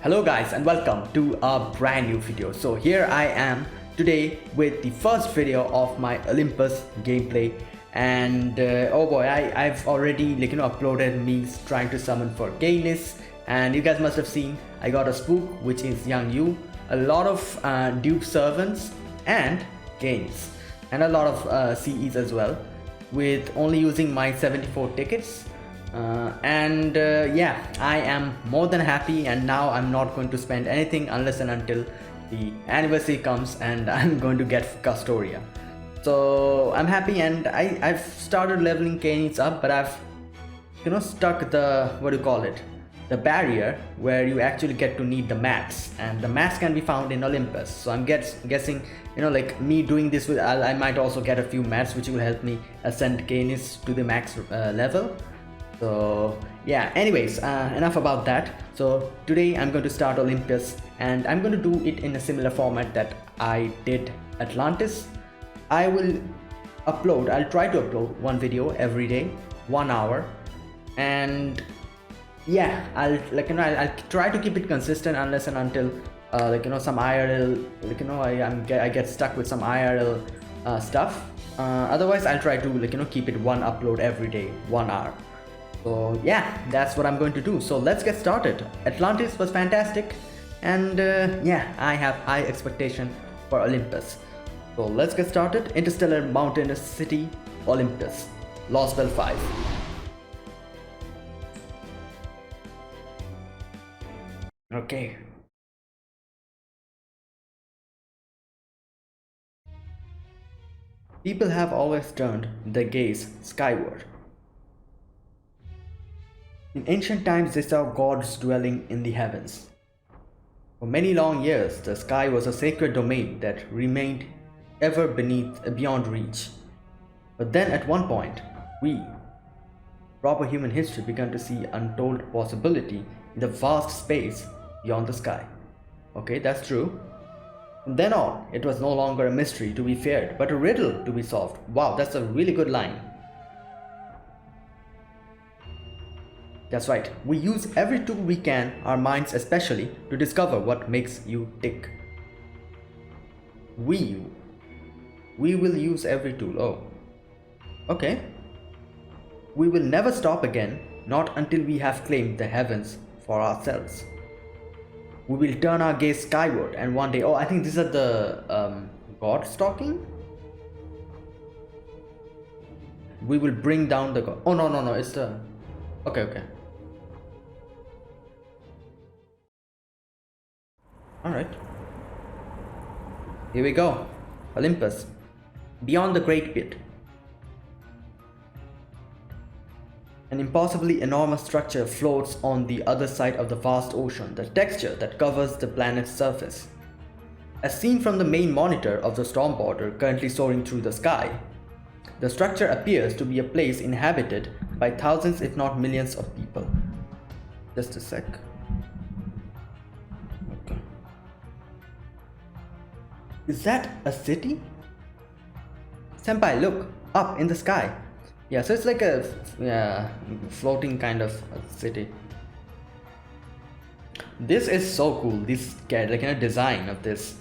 Hello guys and welcome to a brand new video. So here I am today with the first video of my Olympus gameplay, and oh boy, I've already uploaded me trying to summon for Gayness, and you guys must have seen I got a spook which is Young Yu, a lot of dupe servants and gains, and a lot of CEs as well, with only using my 74 tickets. Yeah, I am more than happy, and now I'm not going to spend anything unless and until the anniversary comes and I'm going to get Custodia. So I'm happy, and I've started leveling Canis up, but I've stuck the, what do you call it, the barrier where you actually get to need the mats, and the mats can be found in Olympus. So I'm guessing like me doing this with I might also get a few mats which will help me ascend Canis to the max level. So yeah, anyways, enough about that. So today I'm going to start Olympus, and I'm going to do it in a similar format that I did Atlantis. I'll try to upload one video every day, 1 hour, and yeah, I'll try to keep it consistent unless and until some IRL, I get stuck with some IRL stuff. Otherwise I'll try to keep it one upload every day, 1 hour. So yeah, that's what I'm going to do. So let's get started. Atlantis was fantastic, and yeah, I have high expectation for Olympus. So let's get started. Interstellar mountainous city, Olympus, Lostbelt 5. Okay. People have always turned their gaze skyward. In ancient times, they saw gods dwelling in the heavens. For many long years, the sky was a sacred domain that remained ever beyond reach. But then at one point, we, proper human history, began to see untold possibility in the vast space beyond the sky. Okay, that's true. From then on, it was no longer a mystery to be feared, but a riddle to be solved. Wow, that's a really good line. That's right, we use every tool we can, our minds especially, to discover what makes you tick. We will use every tool. Oh, okay. We will never stop again, not until we have claimed the heavens for ourselves. We will turn our gaze skyward, and one day, oh, I think these are the god stalking. We will bring down the god. Oh no, it's the, okay. Alright. Here we go. Olympus. Beyond the Great Pit. An impossibly enormous structure floats on the other side of the vast ocean, the texture that covers the planet's surface. As seen from the main monitor of the storm border currently soaring through the sky, the structure appears to be a place inhabited by thousands if not millions of people. Just a sec. Okay. Is that a city? Senpai, look! Up in the sky! Yeah, so it's like a floating kind of city. This is so cool, this design of this.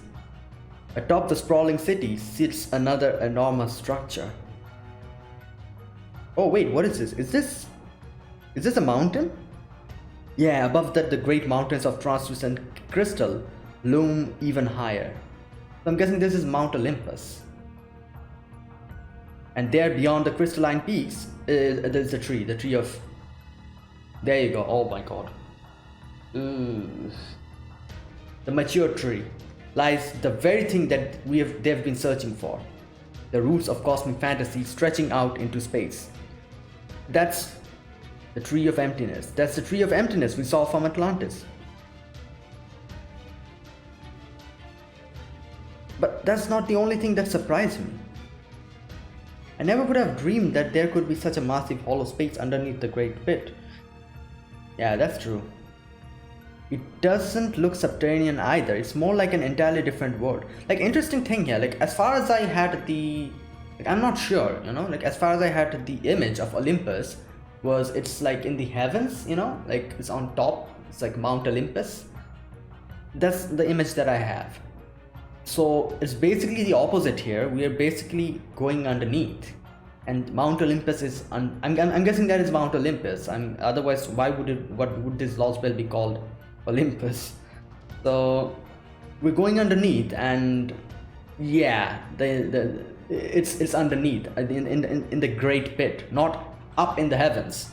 Atop the sprawling city sits another enormous structure. Oh wait, what is this? Is this a mountain? Yeah, above that the great mountains of translucent crystal loom even higher. So I'm guessing this is Mount Olympus. And there beyond the crystalline peaks, there's a tree, the tree of... There you go, oh my god. Ooh. The mature tree lies the very thing that they've been searching for. The roots of cosmic fantasy stretching out into space. That's the tree of emptiness. That's the tree of emptiness we saw from Atlantis. But that's not the only thing that surprised me. I never would have dreamed that there could be such a massive hollow space underneath the Great Pit. Yeah, that's true. It doesn't look subterranean either. It's more like an entirely different world. Like, interesting thing here, like as far as I had the... I'm not sure, as far as I had the image of Olympus was it's like in the heavens, like it's on top, it's like Mount Olympus. That's the image that I have. So it's basically the opposite here. We are basically going underneath, and Mount Olympus is. I'm guessing that is Mount Olympus. Otherwise, what would this Lost Belt be called? Olympus. So we're going underneath, and yeah, it's underneath in the great pit, not up in the heavens.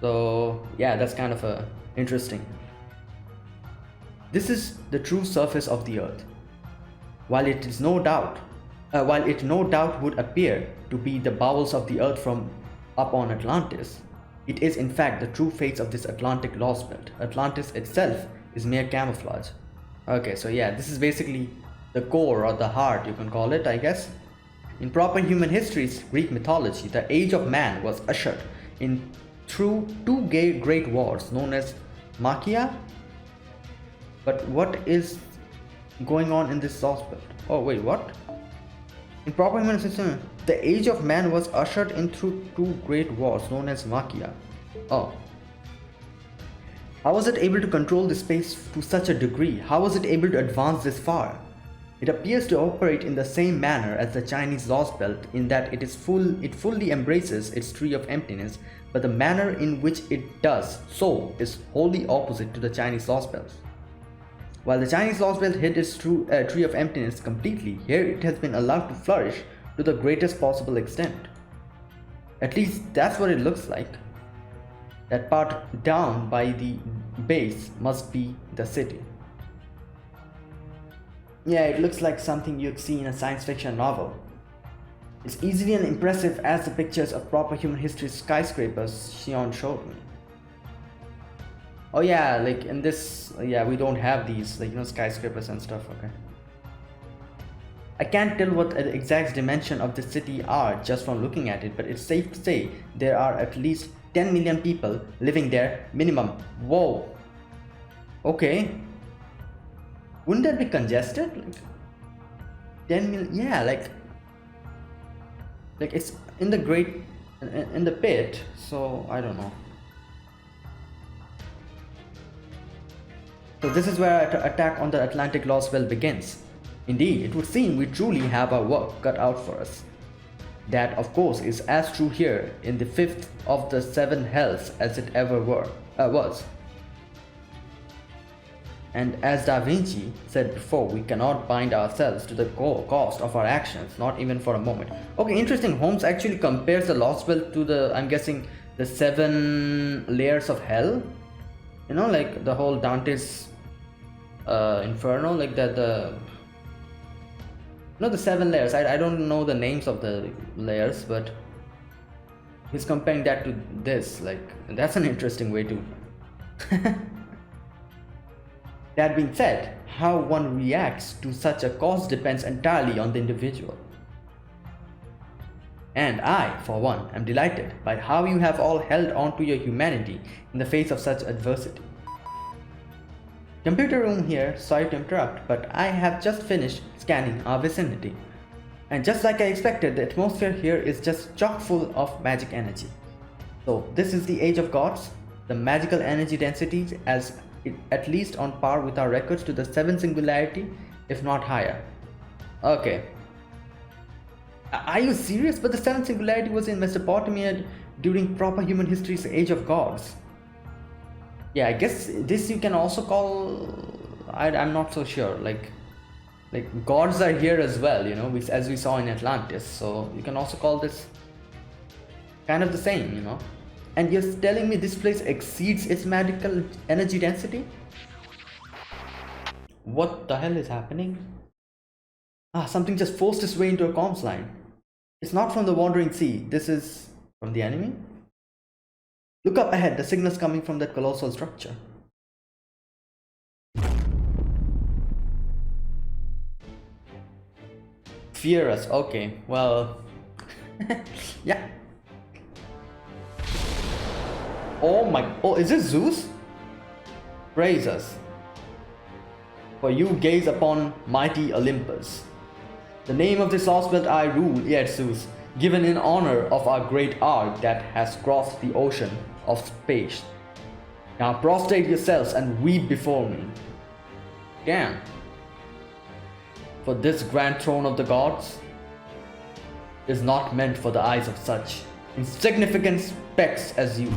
So yeah, that's kind of interesting. This is the true surface of the earth. While it no doubt would appear to be the bowels of the earth from up on Atlantis, it is in fact the true face of this Atlantic lost belt. Atlantis itself is mere camouflage. Okay, so yeah, this is basically the core or the heart, you can call it, I guess. In proper human history's Greek mythology, the age of man was ushered in through two great wars known as Machia. But what is going on in this lost belt? Oh wait, what? In proper human history, the age of man was ushered in through two great wars known as Machia. Oh. How was it able to control the space to such a degree? How was it able to advance this far? It appears to operate in the same manner as the Chinese lost belt in that it fully embraces its tree of emptiness, but the manner in which it does so is wholly opposite to the Chinese lost belt. While the Chinese lost belt hid its tree of emptiness completely, here it has been allowed to flourish to the greatest possible extent. At least that's what it looks like. That part down by the base must be the city. Yeah, it looks like something you'd see in a science fiction novel. It's easily and impressive as the pictures of proper human history skyscrapers Xion showed me. Oh yeah, like in this, yeah, we don't have these, like, skyscrapers and stuff, okay. I can't tell what the exact dimension of the city are just from looking at it, but it's safe to say there are at least 10 million people living there minimum. Whoa. Okay. Wouldn't that be congested? Like 10 million, yeah, like it's in the pit, so I don't know. So this is where our attack on the Atlantic lost belt begins. Indeed, it would seem we truly have our work cut out for us. That, of course, is as true here in the fifth of the seven hells as it ever was. And as Da Vinci said before, we cannot bind ourselves to the cost of our actions, not even for a moment. Okay, interesting. Holmes actually compares the lost belt to the, I'm guessing, the 7 layers of hell. Like the whole Dante's Inferno, like the 7 layers. I don't know the names of the layers, but he's comparing that to this. Like, that's an interesting way to. That being said, how one reacts to such a cause depends entirely on the individual. And I, for one, am delighted by how you have all held on to your humanity in the face of such adversity. Computer room here, sorry to interrupt, but I have just finished scanning our vicinity. And just like I expected, the atmosphere here is just chock full of magic energy. So this is the age of gods, the magical energy densities at least on par with our records to the 7th singularity, if not higher. Okay. Are you serious? But the 7th singularity was in Mesopotamia during proper human history's age of gods. Yeah, I guess this you can also call, I'm not so sure, like gods are here as well, as we saw in Atlantis, so you can also call this kind of the same, And you're telling me this place exceeds its magical energy density? What the hell is happening? Something just forced its way into a comms line. It's not from the wandering sea, this is from the enemy? Look up ahead, the signal's coming from that colossal structure. Fear us, okay, well, yeah. Oh, is this Zeus? Praise us, for you gaze upon mighty Olympus. The name of this lost belt I rule, yet Zeus, given in honor of our great ark that has crossed the ocean of space. Now prostrate yourselves and weep before me. Damn. For this grand throne of the gods is not meant for the eyes of such insignificant specks as you.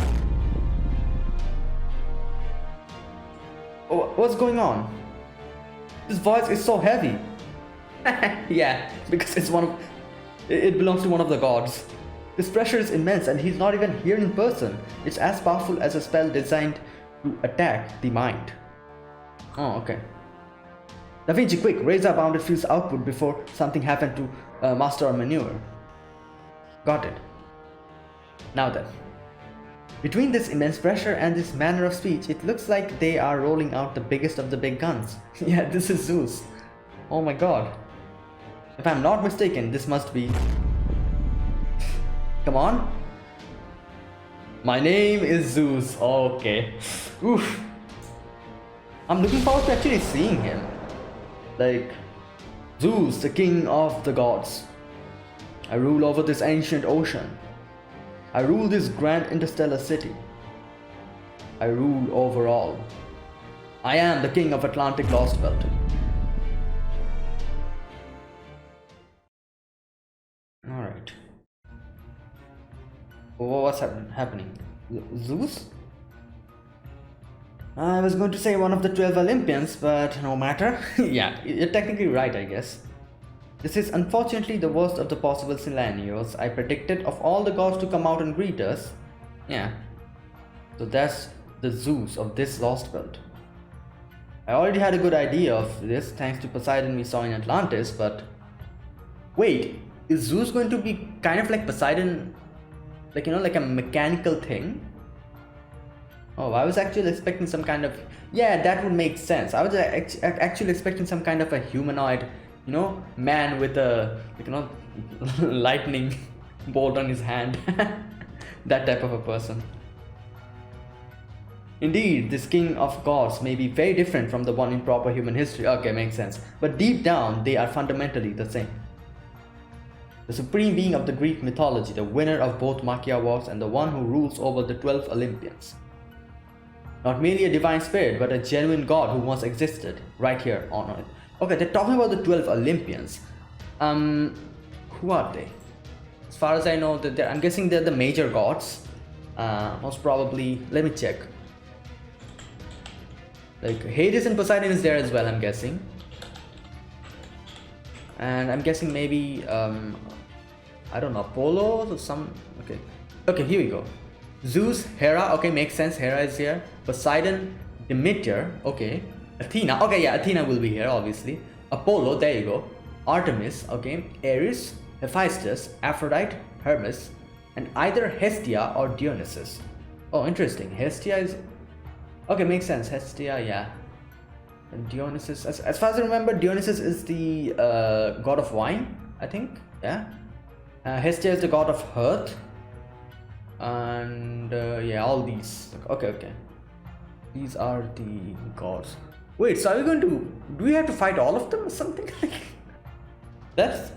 Oh, what's going on? This voice is so heavy. Yeah, because it belongs to one of the gods. This pressure is immense and he's not even here in person. It's as powerful as a spell designed to attack the mind. Oh, okay. Da Vinci, quick, raise our bounded fuse output before something happened to master our maneuver. Got it. Now then. Between this immense pressure and this manner of speech, it looks like they are rolling out the biggest of the big guns. Yeah, this is Zeus. Oh my god. If I'm not mistaken, this must be... Come on. My name is Zeus. Okay. Oof. I'm looking forward to actually seeing him. Like, Zeus, the king of the gods. I rule over this ancient ocean. I rule this grand interstellar city. I rule over all. I am the king of Atlantic Lostbelt. Alright. What's happening? Zeus? I was going to say one of the 12 Olympians, but no matter. Yeah, you're technically right, I guess. This is unfortunately the worst of the possible scenarios. I predicted of all the gods to come out and greet us. Yeah. So that's the Zeus of this Lostbelt. I already had a good idea of this thanks to Poseidon we saw in Atlantis, but... Wait, is Zeus going to be kind of like Poseidon? Like, like a mechanical thing? Oh, I was actually expecting some kind of... Yeah, that would make sense. I was actually expecting some kind of a humanoid, man with a, lightning bolt on his hand. That type of a person. Indeed, this king of gods may be very different from the one in proper human history. Okay, makes sense. But deep down, they are fundamentally the same. The supreme being of the Greek mythology, the winner of both Makia wars and the one who rules over the 12 Olympians. Not merely a divine spirit, but a genuine god who once existed right here on Earth. Okay, they're talking about the 12 Olympians. Who are they? As far as I know, I'm guessing they're the major gods. Most probably, let me check. Like Hades and Poseidon is there as well, I'm guessing. And I'm guessing maybe, I don't know, Apollo or some... Okay, here we go. Zeus, Hera, okay, makes sense, Hera is here. Poseidon, Demeter, okay. Athena, okay, yeah, Athena will be here, obviously. Apollo, there you go. Artemis, okay. Ares, Hephaestus, Aphrodite, Hermes, and either Hestia or Dionysus. Oh, interesting. Hestia is... Okay, makes sense. Hestia, yeah. And Dionysus, as far as I remember, Dionysus is the god of wine, I think, yeah. Hestia is the god of hearth. And yeah, all these. Okay. These are the gods. Wait, so are we going to... Do we have to fight all of them or something? That's...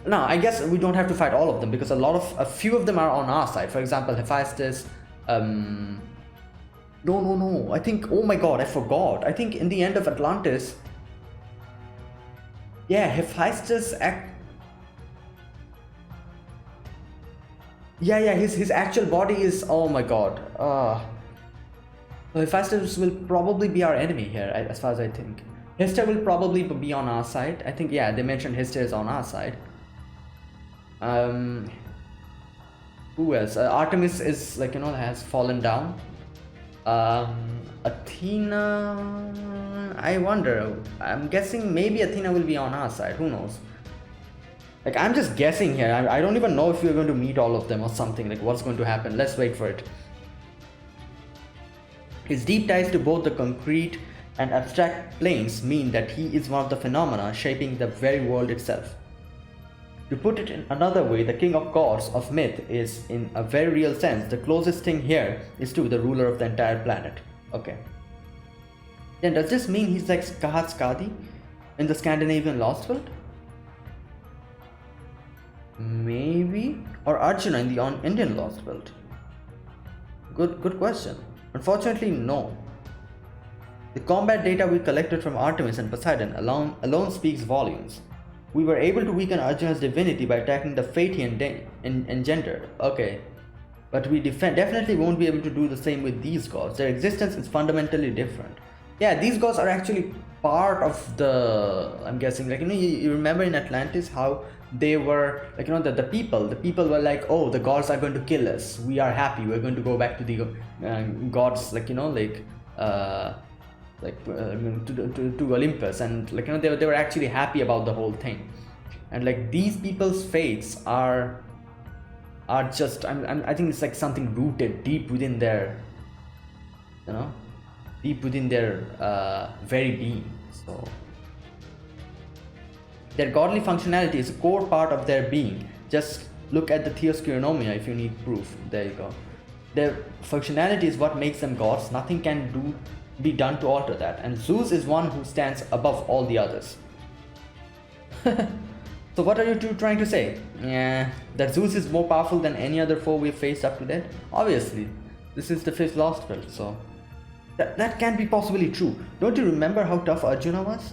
No, I guess we don't have to fight all of them because a few of them are on our side. For example, Hephaestus. No. I think... Oh my god, I forgot. I think in the end of Atlantis... Yeah, Hephaestus... Yeah, his actual body is... Oh my god. Hephaestus will probably be our enemy here, as far as I think. Hestia will probably be on our side. I think, yeah, they mentioned Hestia is on our side. Who else? Artemis is, has fallen down. Athena... I wonder. I'm guessing maybe Athena will be on our side. Who knows? I'm just guessing here. I don't even know if we're going to meet all of them or something. What's going to happen. Let's wait for it. His deep ties to both the concrete and abstract planes mean that he is one of the phenomena shaping the very world itself. To put it in another way, the king of gods of myth is, in a very real sense, the closest thing here is to the ruler of the entire planet. Okay. Then does this mean he's like Skadi in the Scandinavian Lostbelt? Maybe? Or Arjuna in the Indian Lostbelt? Good question. Unfortunately, no. The combat data we collected from Artemis and Poseidon alone speaks volumes. We were able to weaken Arjuna's divinity by attacking the fate he engendered. Okay. But we definitely won't be able to do the same with these gods. Their existence is fundamentally different. Yeah, these gods are actually part of the, I'm guessing, like, you remember in Atlantis how they were, like, the people were like, oh, the gods are going to kill us. We are happy. We're going to go back to the gods, like, to Olympus, and like, they were actually happy about the whole thing. And like, these people's fates are just, I think it's like something rooted deep within their, deep within their very being. So their godly functionality is a core part of their being. Just look at the Theoscronomia if you need proof. There you go. Their functionality is what makes them gods. Nothing can be done to alter that. And Zeus is one who stands above all the others. So what are you two trying to say? Yeah, that Zeus is more powerful than any other foe we've faced up to date? Obviously. This is the 5th Lostbelt, so that can't be possibly true. Don't you remember how tough Arjuna was?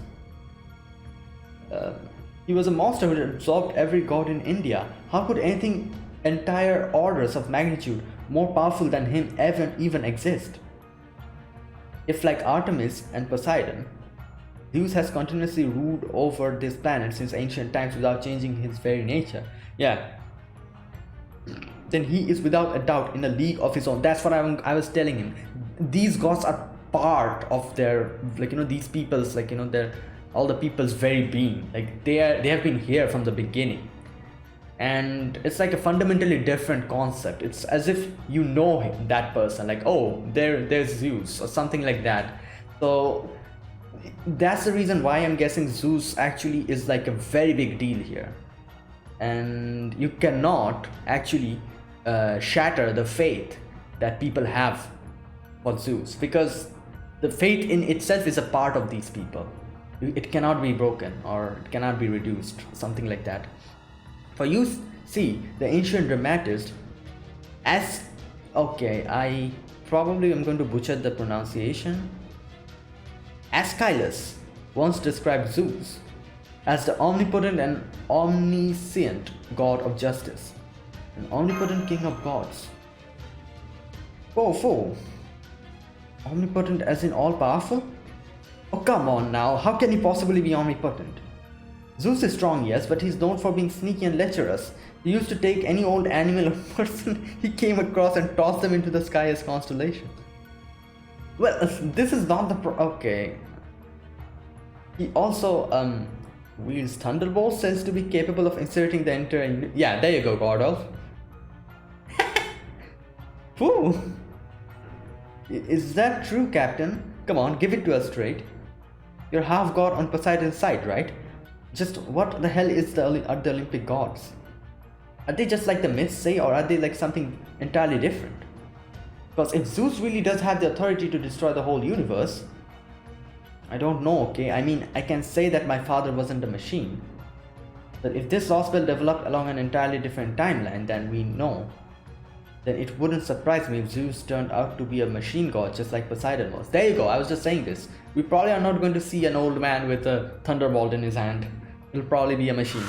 He was a monster who absorbed every god in India. How could anything entire orders of magnitude more powerful than him even exist? If, like Artemis and Poseidon, Zeus has continuously ruled over this planet since ancient times without changing his very nature, yeah, then he is without a doubt in a league of his own. That's what I was telling him. These gods are part of their, like, these people's, like, they're all the people's very being. Like, they have been here from the beginning. And it's like a fundamentally different concept. It's as if you know him, that person, like, oh, there's Zeus or something like that. So that's the reason why I'm guessing Zeus actually is like a very big deal here. And you cannot actually shatter the faith that people have for Zeus, because the faith in itself is a part of these people. It cannot be broken, or it cannot be reduced, something like that. For you see, the ancient dramatist, I probably am going to butcher the pronunciation. Aeschylus once described Zeus as the omnipotent and omniscient god of justice, an omnipotent king of gods. Oh, omnipotent as in all-powerful? Oh, come on now, how can he possibly be omnipotent? Zeus is strong, yes, but he's known for being sneaky and lecherous. He used to take any old animal or person he came across and toss them into the sky as constellations. Well, this is not the okay. He also wields thunderbolts, says to be capable of inserting the entire. Yeah, there you go, Gordolf. Whew. Is that true, Captain? Come on, give it to us straight. You're half god on Poseidon's side, right? Just what the hell are the Olympic gods? Are they just like the myths say, or are they like something entirely different? Because if Zeus really does have the authority to destroy the whole universe, I don't know, okay? I mean, I can say that my father wasn't a machine. But if this Lostbelt developed along an entirely different timeline than we know, then it wouldn't surprise me if Zeus turned out to be a machine god just like Poseidon was. There you go, I was just saying this. We probably are not going to see an old man with a thunderbolt in his hand. It'll probably be a machine.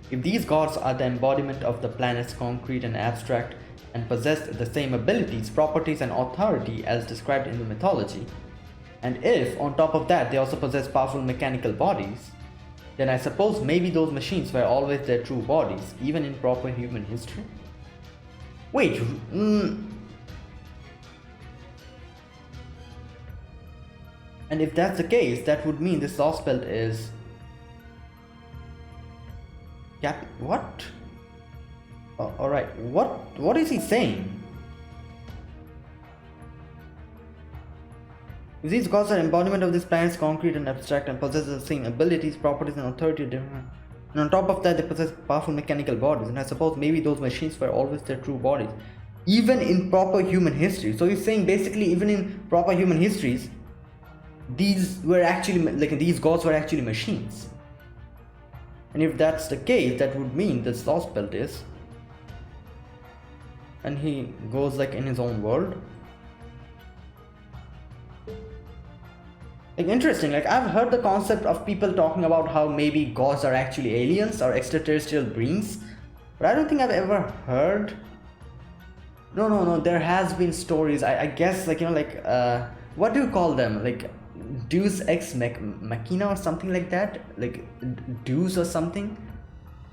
If these gods are the embodiment of the planet's concrete and abstract and possess the same abilities, properties and authority as described in the mythology, and if on top of that they also possess powerful mechanical bodies, then I suppose maybe those machines were always their true bodies, even in proper human history? Wait, and if that's the case, that would mean this Lostbelt is... What? Oh, alright, what is he saying? If these gods are embodiment of this planet's concrete and abstract and possess the same abilities, properties and authority, and on top of that they possess powerful mechanical bodies, and I suppose maybe those machines were always their true bodies, even in proper human history. So he's saying basically even in proper human histories, these were actually, like, these gods were actually machines. And if that's the case, that would mean this Lostbelt is. And he goes like in his own world. Like interesting, like I've heard the concept of people talking about how maybe gods are actually aliens or extraterrestrial beings, but I don't think I've ever heard. No, there has been stories, I guess, like, like, what do you call them? Like, Deus Ex Machina or something like that? Like, Deus or something?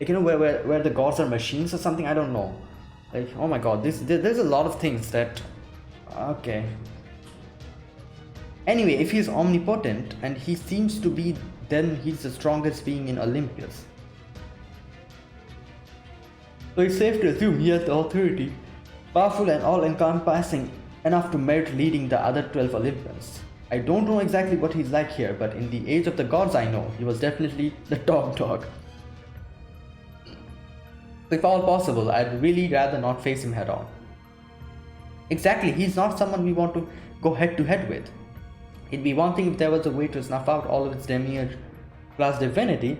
Like, where the gods are machines or something? I don't know. Like, oh my god, there's a lot of things that... Okay. Anyway, if he's omnipotent, and he seems to be, then he's the strongest being in Olympus. So it's safe to assume he has the authority, powerful and all-encompassing enough to merit leading the other 12 Olympians. I don't know exactly what he's like here, but in the age of the gods I know, he was definitely the top dog. If all possible, I'd really rather not face him head on. Exactly, he's not someone we want to go head to head with. It'd be one thing if there was a way to snuff out all of its demiurge class divinity,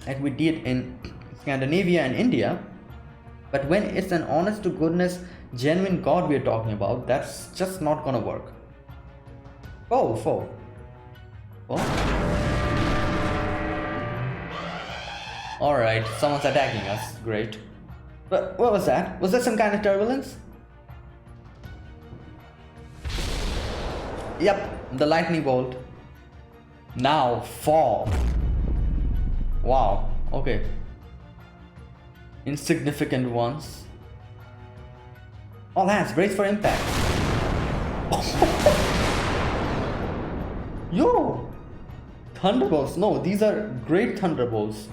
like we did in Scandinavia and India, but when it's an honest to goodness, genuine god we're talking about, that's just not gonna work. Oh. Alright, someone's attacking us. Great. But what was that? Was that some kind of turbulence? Yep, the lightning bolt. Now fall. Wow, okay. Insignificant ones. All hands, brace for impact. Yo! Thunderbolts. No, these are great thunderbolts.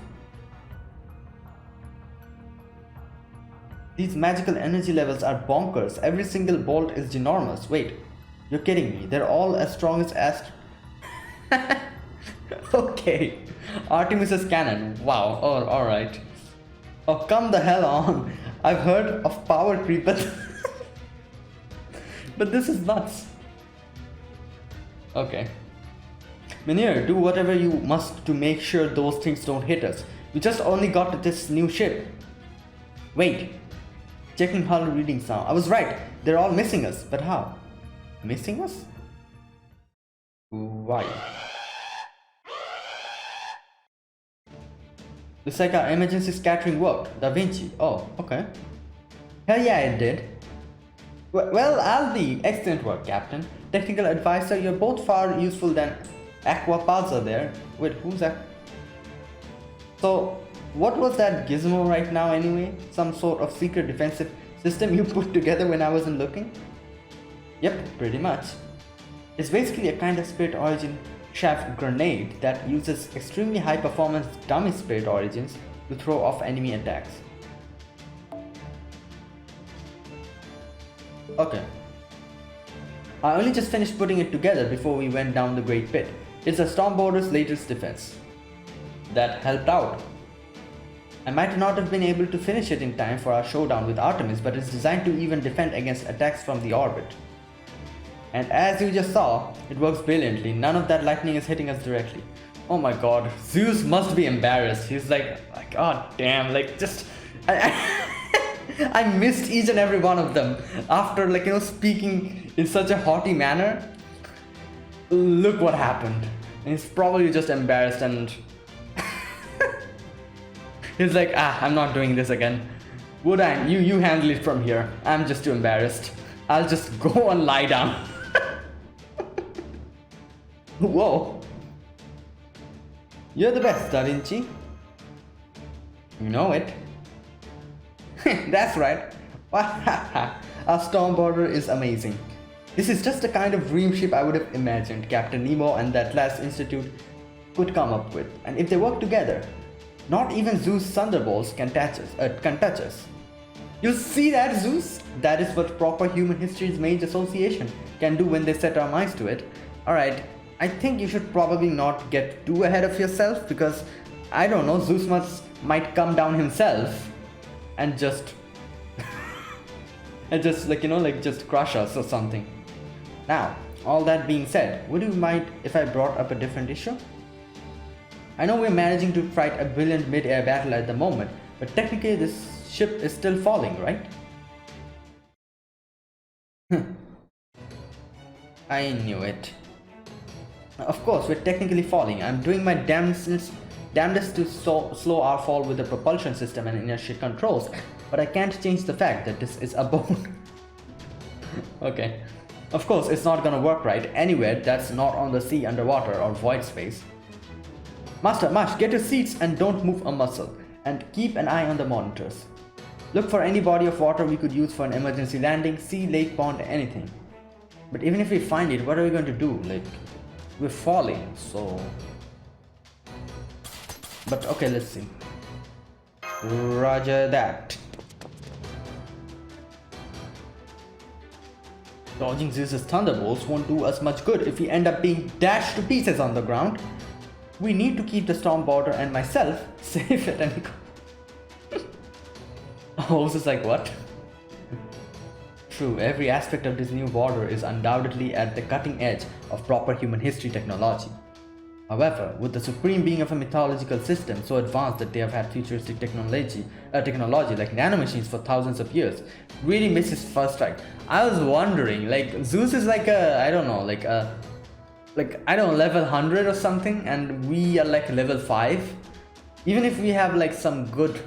These magical energy levels are bonkers. Every single bolt is ginormous. Wait, you're kidding me. They're all as strong as Okay. Artemis's cannon. Wow. Oh, alright. Oh, come the hell on. I've heard of power creep, but this is nuts. Okay. Mynheer, do whatever you must to make sure those things don't hit us. We just only got this new ship. Wait. Checking hull readings now. I was right. They're all missing us. But how? Missing us? Why? Looks like our emergency scattering worked. Da Vinci. Oh, okay. Hell yeah, it did. Well, I'll be. Excellent work, Captain. Technical advisor, you're both far useful than Aquapazza there. Wait, who's that? So, what was that gizmo right now anyway? Some sort of secret defensive system you put together when I wasn't looking? Yep, pretty much. It's basically a kind of spirit origin shaft grenade that uses extremely high performance dummy spirit origins to throw off enemy attacks. Okay. I only just finished putting it together before we went down the Great Pit. It's a Stormboarder's latest defense. That helped out. I might not have been able to finish it in time for our showdown with Artemis, but it's designed to even defend against attacks from the orbit. And as you just saw, it works brilliantly. None of that lightning is hitting us directly. Oh my god, Zeus must be embarrassed. He's like god damn, like just... I missed each and every one of them after speaking in such a haughty manner. Look what happened. And he's probably just embarrassed and he's like, I'm not doing this again. Woodine, you handle it from here. I'm just too embarrassed. I'll just go and lie down. Whoa. You're the best, Da Vinci. You know it. That's right. Our Stormboarder is amazing. This is just the kind of dream ship I would have imagined Captain Nemo and that last institute could come up with. And if they work together, not even Zeus' thunderbolts can touch us. You see that, Zeus? That is what proper human history's mage association can do when they set our minds to it. Alright, I think you should probably not get too ahead of yourself because, I don't know, Zeus might come down himself and just just crush us or something. Now, all that being said, would you mind if I brought up a different issue? I know we're managing to fight a brilliant mid-air battle at the moment, but technically this ship is still falling, right? I knew it. Of course, we're technically falling. I'm doing my damnedest to slow our fall with the propulsion system and inertia controls, but I can't change the fact that this is a bone. Okay. Of course, it's not gonna work right anywhere that's not on the sea, underwater, or void space. Master, Marsh, get your seats and don't move a muscle. And keep an eye on the monitors. Look for any body of water we could use for an emergency landing, sea, lake, pond, anything. But even if we find it, what are we going to do? Like, we're falling, so... But okay, let's see. Roger that. Dodging Zeus's thunderbolts won't do us much good if we end up being dashed to pieces on the ground. We need to keep the storm border and myself safe at any cost. Oh, this is like what? True, every aspect of this new border is undoubtedly at the cutting edge of proper human history technology. However, with the supreme being of a mythological system so advanced that they have had futuristic technology like nanomachines for thousands of years, really misses first strike. I was wondering, like, Zeus is like a, I don't know, level 100 or something, and we are like level 5. Even if we have like some good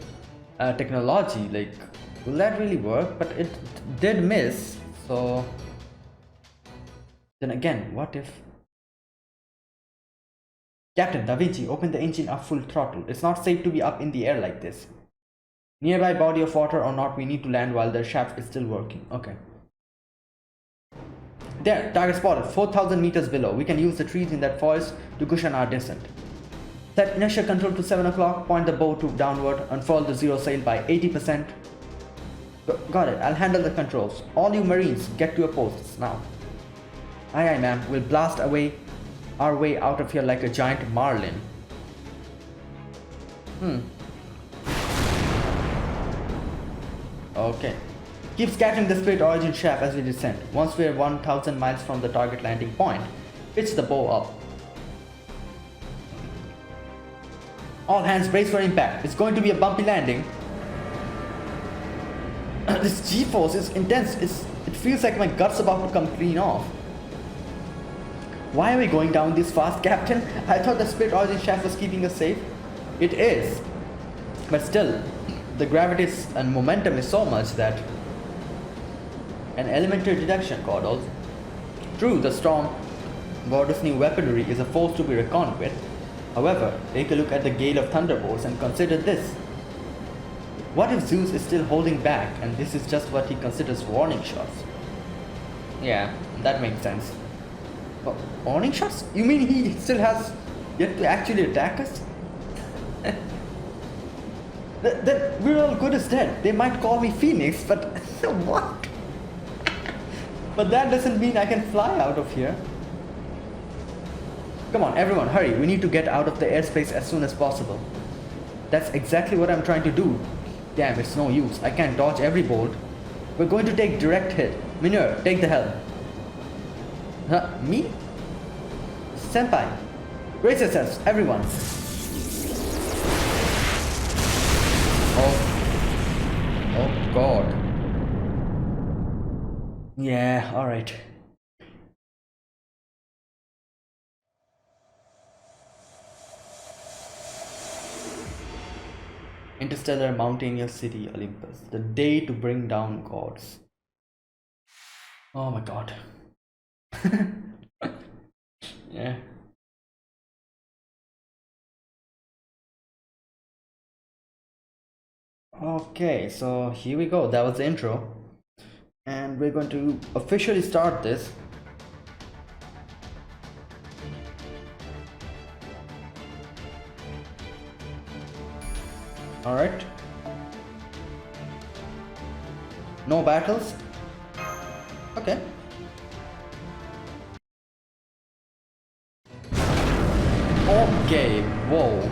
technology, like, will that really work? But it did miss, so then again, what if... Captain Da Vinci, open the engine up full throttle. It's not safe to be up in the air like this. Nearby body of water or not, we need to land while the shaft is still working. Okay. There, target spotted, 4,000 meters below. We can use the trees in that forest to cushion our descent. Set inertia control to 7 o'clock, point the bow to downward, unfurl the zero sail by 80%. Got it, I'll handle the controls. All you Marines, get to your posts now. Aye aye ma'am, we'll blast our way out of here like a giant marlin. Okay. Keep scattering the spirit origin shaft as we descend. Once we're 1,000 miles from the target landing point, pitch the bow up. All hands brace for impact. It's going to be a bumpy landing. This G-force is intense. It feels like my gut's about to come clean off. Why are we going down this fast, Captain? I thought the spirit origin shaft was keeping us safe. It is. But still, the gravity and momentum is so much that... An elementary deduction, Caudal. True, the storm border's new weaponry is a force to be reckoned with. However, take a look at the gale of thunderbolts and consider this. What if Zeus is still holding back and this is just what he considers warning shots? Yeah, that makes sense. Warning shots? You mean he still has yet to actually attack us? Then we're all good as dead. They might call me Phoenix, but what? But that doesn't mean I can fly out of here. Come on, everyone, hurry. We need to get out of the airspace as soon as possible. That's exactly what I'm trying to do. Damn, it's no use. I can't dodge every bolt. We're going to take direct hit. Mineur, take the helm. Huh? Me? Senpai. Brace yourselves, everyone. Oh god. Yeah, alright. Interstellar Mountainous City, Olympus. The day to bring down gods. Oh my god. Yeah. Okay, so here we go. That was the intro. And we're going to officially start this. Alright. No battles? Okay. Okay, whoa.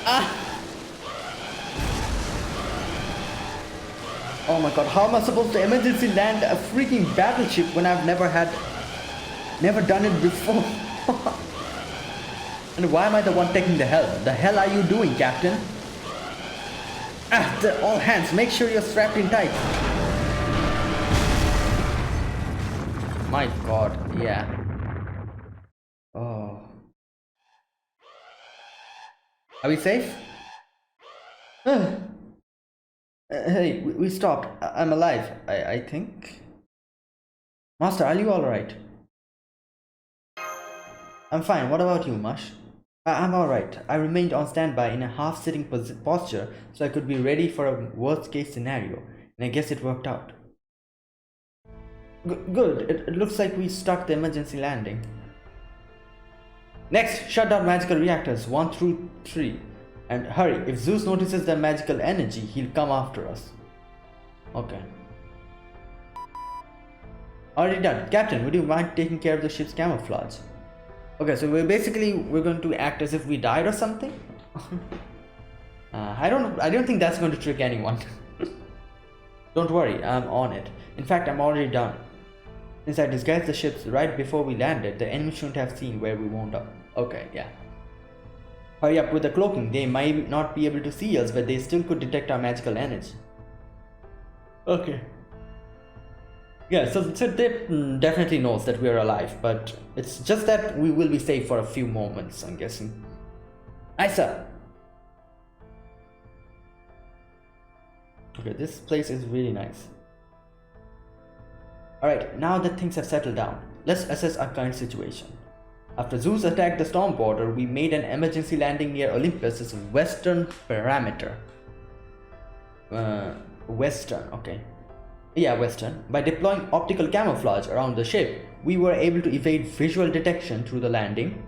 Ah! Oh my god, how am I supposed to emergency land a freaking battleship when I've never had Never done it before. And why am I the one taking the helm? The hell are you doing, Captain? All hands, make sure you're strapped in tight. My god, yeah. Oh. Are we safe? Hey, we stopped. I'm alive, I think. Master, are you alright? I'm fine. What about you, Mush? I'm alright. I remained on standby in a half-sitting posture so I could be ready for a worst-case scenario, and I guess it worked out. Good. It looks like we stuck the emergency landing. Next, shut down magical reactors 1 through 3. And hurry, if Zeus notices the magical energy, he'll come after us. Okay. Already done. Captain, would you mind taking care of the ship's camouflage? Okay, so we're going to act as if we died or something? I don't think that's going to trick anyone. Don't worry, I'm on it. In fact, I'm already done. Since I disguised the ships right before we landed, the enemy shouldn't have seen where we wound up. Okay, yeah. Hurry up with the cloaking. They might not be able to see us, but they still could detect our magical energy. Okay. Yeah, so they definitely knows that we are alive, but it's just that we will be safe for a few moments, I'm guessing. Aye, sir. Okay, this place is really nice. Alright, now that things have settled down, let's assess our current situation. After Zeus attacked the storm border, we made an emergency landing near Olympus's western parameter. Western, okay. Yeah, western. By deploying optical camouflage around the ship, we were able to evade visual detection through the landing.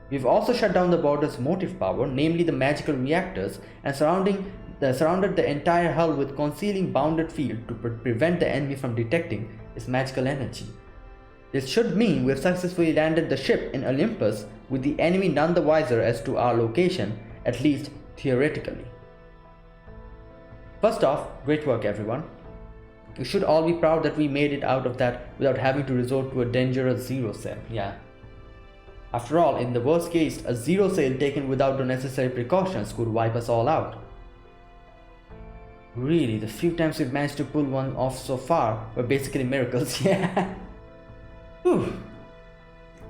We've also shut down the border's motive power, namely the magical reactors, and surrounded the entire hull with concealing bounded field to prevent the enemy from detecting its magical energy. This should mean we've successfully landed the ship in Olympus, with the enemy none the wiser as to our location, at least theoretically. First off, great work everyone. We should all be proud that we made it out of that without having to resort to a dangerous zero sail. Yeah. After all, in the worst case, a zero sail taken without the necessary precautions could wipe us all out. Really, the few times we've managed to pull one off so far were basically miracles. Yeah. Whew.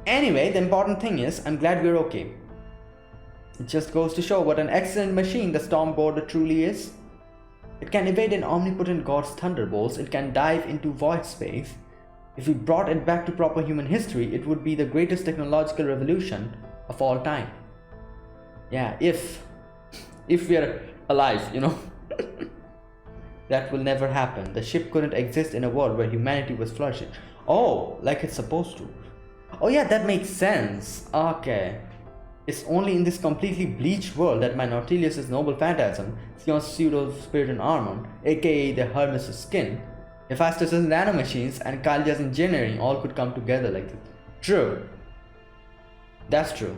Anyway, the important thing is, I'm glad we're okay. It just goes to show what an excellent machine the storm border truly is. It can evade an omnipotent god's thunderbolts, it can dive into void space. If we brought it back to proper human history, it would be the greatest technological revolution of all time. Yeah, if we are alive, you know. That will never happen. The ship couldn't exist in a world where humanity was flourishing. Oh, like it's supposed to. Oh yeah, that makes sense. Okay. It's only in this completely bleached world that my Nautilius' noble phantasm, Sion's pseudo-spirit and armor, aka the Hermes' skin, Hephaestus' nanomachines, and Kalja's engineering all could come together like this. True. That's true.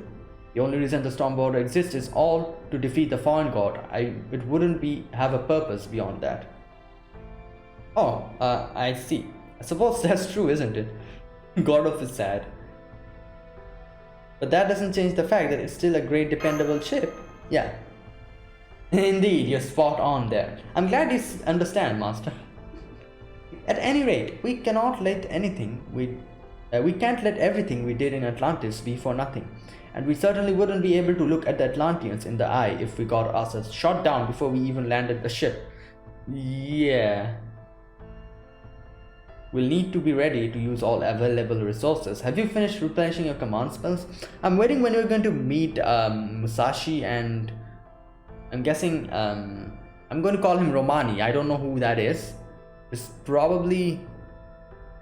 The only reason the storm border exists is all to defeat the foreign god. It wouldn't have a purpose beyond that. Oh, I see. I suppose that's true, isn't it? God of is sad. But that doesn't change the fact that it's still a great dependable ship. Yeah. Indeed, you're spot on there. I'm glad you understand, Master. At any rate, we can't let everything we did in Atlantis be for nothing. And we certainly wouldn't be able to look at the Atlanteans in the eye if we got ourselves shot down before we even landed the ship. Yeah. We'll need to be ready to use all available resources. Have you finished replenishing your command spells? I'm waiting when we're going to meet Musashi, and I'm guessing I'm going to call him Romani. I don't know who that is. It's probably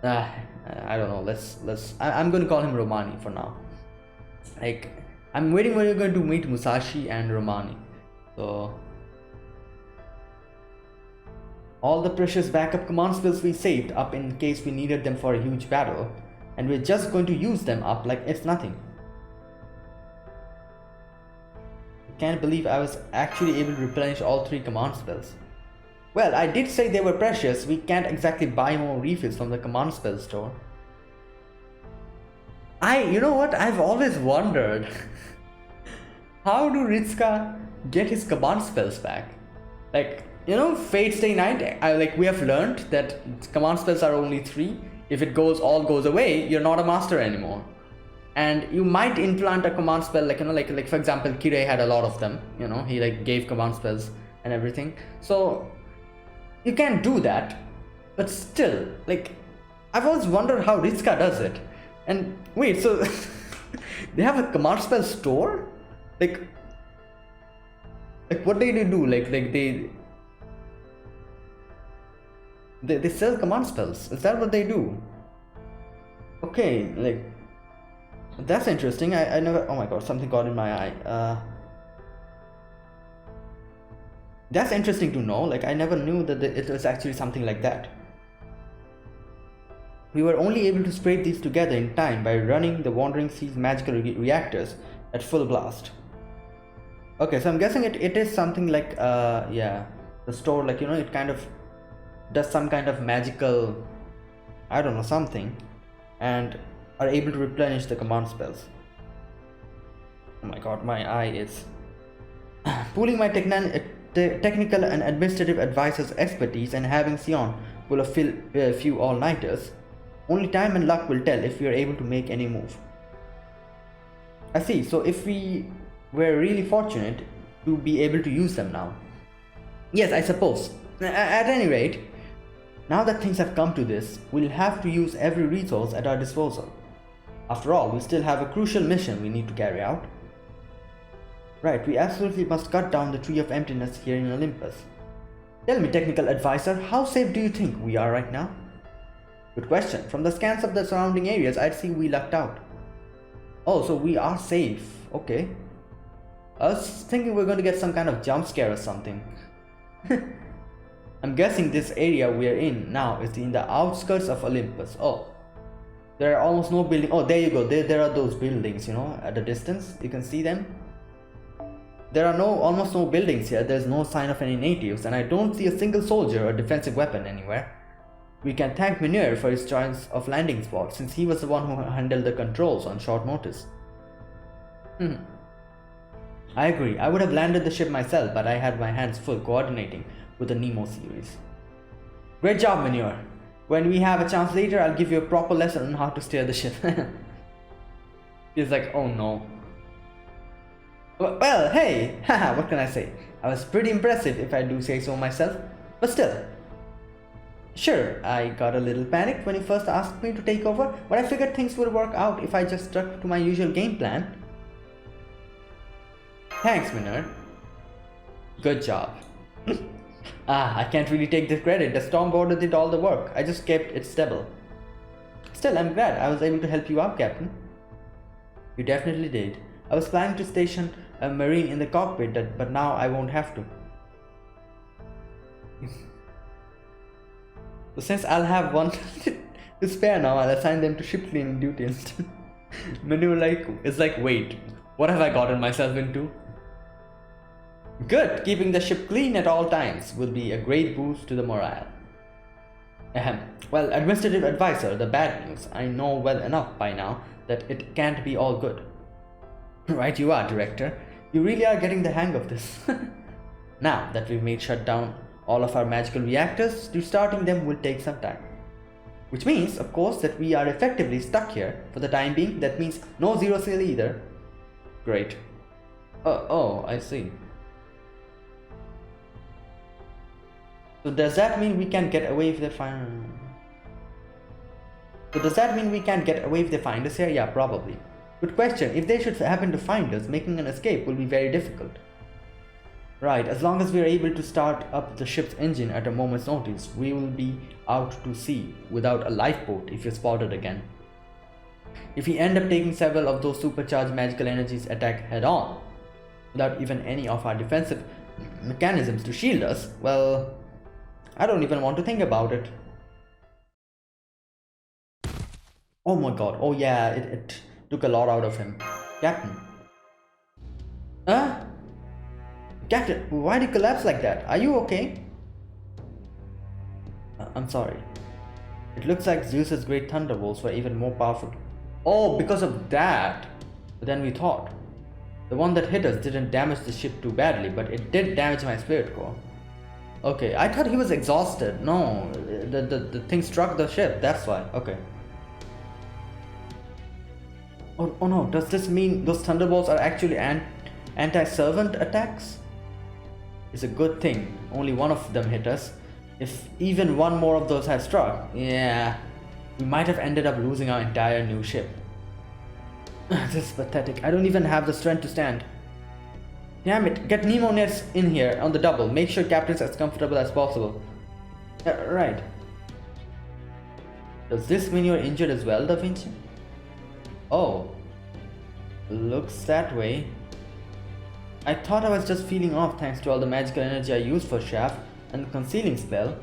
I don't know. I'm going to call him Romani for now. Like, I'm waiting when you're going to meet Musashi and Romani. So all the precious backup command spells we saved up in case we needed them for a huge battle, and we're just going to use them up like it's nothing. I can't believe I was actually able to replenish all 3 command spells. Well, I did say they were precious. We can't exactly buy more refills from the command spell store. You know what? I've always wondered how do Ritsuka get his command spells back? Like, Fate Stay Night, we have learned that command spells are only 3. If it all goes away, you're not a master anymore. And you might implant a command spell, like for example, Kirei had a lot of them, he gave command spells and everything. So you can do that, but still, I've always wondered how Ritsuka does it. And wait, so they have a command spell store? Like what do they do? They sell command spells. Is that what they do? Okay, that's interesting. I never. Oh my god, something got in my eye. That's interesting to know. I never knew that it was actually something like that. We were only able to scrape these together in time by running the Wandering Sea's magical reactors at full blast. Okay, so I'm guessing it is something like yeah, the store, it kind of does some kind of magical, I don't know, something, and are able to replenish the command spells. Oh my god, my eye is pooling my technical and administrative advisor's expertise and having Sion pull a few all-nighters. Only time and luck will tell if we are able to make any move. I see, so if we were really fortunate to be able to use them now. Yes, I suppose. At any rate, now that things have come to this, we'll have to use every resource at our disposal. After all, we still have a crucial mission we need to carry out. Right, we absolutely must cut down the Tree of Emptiness here in Olympus. Tell me, technical advisor, how safe do you think we are right now? Good question. From the scans of the surrounding areas, I'd see we lucked out. Oh, so we are safe. Okay. I was thinking we're going to get some kind of jump scare or something. I'm guessing this area we're in now is in the outskirts of Olympus. Oh, there are almost no buildings. Oh, there you go. There are those buildings, at the distance. You can see them. There are almost no buildings here. There's no sign of any natives, and I don't see a single soldier or defensive weapon anywhere. We can thank Mineur for his choice of landing spot, since he was the one who handled the controls on short notice. I agree. I would have landed the ship myself, but I had my hands full coordinating with the Nemo series. Great job, Mineur. When we have a chance later, I'll give you a proper lesson on how to steer the ship. He's like, oh no. Well, hey, haha, what can I say? I was pretty impressive if I do say so myself, but still. Sure, I got a little panicked when you first asked me to take over, but I figured things would work out if I just stuck to my usual game plan. Thanks, Mineur. Good job. I can't really take the credit. The Stormboarder did all the work. I just kept it stable. Still, I'm glad I was able to help you out, Captain. You definitely did. I was planning to station a Marine in the cockpit, but now I won't have to. So since I'll have one to spare now, I'll assign them to ship cleaning duty instead. Manu is like, wait, what have I gotten myself into? Good, keeping the ship clean at all times will be a great boost to the morale. Ahem. Well, administrative advisor, the bad news. I know well enough by now that it can't be all good. Right you are, Director. You really are getting the hang of this. Now that we've made shut down all of our magical reactors, restarting them will take some time. Which means, of course, that we are effectively stuck here for the time being. That means no zero seal either. Great. Oh, I see. So does that mean we can get away with the find us here? Yeah, probably. Good question. If they should happen to find us, making an escape will be very difficult. Right, as long as we are able to start up the ship's engine at a moment's notice, we will be out to sea without a lifeboat if you're spotted again. If we end up taking several of those supercharged magical energies attack head on, without even any of our defensive mechanisms to shield us, well, I don't even want to think about it. Oh my god, oh yeah, it took a lot out of him. Captain. Huh? Captain, why did you collapse like that? Are you okay? I'm sorry. It looks like Zeus's great thunderbolts were even more powerful. Oh, because of that. Then we thought. The one that hit us didn't damage the ship too badly, but it did damage my spirit core. Okay, I thought he was exhausted. No, the thing struck the ship, that's why. Okay. Oh no, does this mean those thunderbolts are actually anti-servant attacks? It's a good thing only one of them hit us. If even one more of those had struck, yeah, we might have ended up losing our entire new ship. This is pathetic. I don't even have the strength to stand. Damn it, get Nemo Nets in here on the double. Make sure Captain's as comfortable as possible. Right. Does this mean you're injured as well, Da Vinci? Oh. Looks that way. I thought I was just feeling off thanks to all the magical energy I used for Shaft and the concealing spell.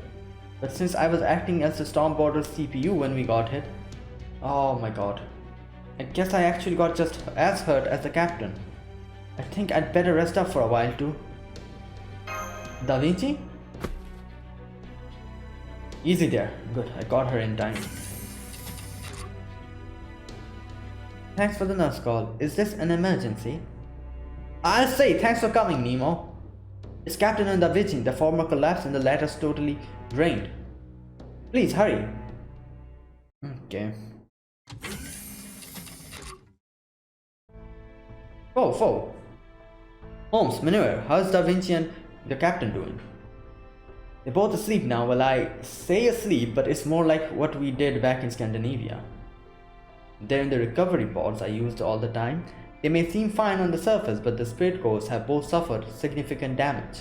But since I was acting as the Stormborder's CPU when we got hit... Oh my god. I guess I actually got just as hurt as the captain. I think I'd better rest up for a while too. Da Vinci? Easy there. Good, I got her in time. Thanks for the nurse call. Is this an emergency? I'll say thanks for coming, Nemo. It's Captain and Da Vinci. The former collapsed and the latter's totally drained. Please hurry. Okay. Whoa. Holmes, Manure, how's Da Vinci and the captain doing? They're both asleep now. Well, I say asleep, but it's more like what we did back in Scandinavia. They're in the recovery pods I used all the time. They may seem fine on the surface, but the spirit cores have both suffered significant damage.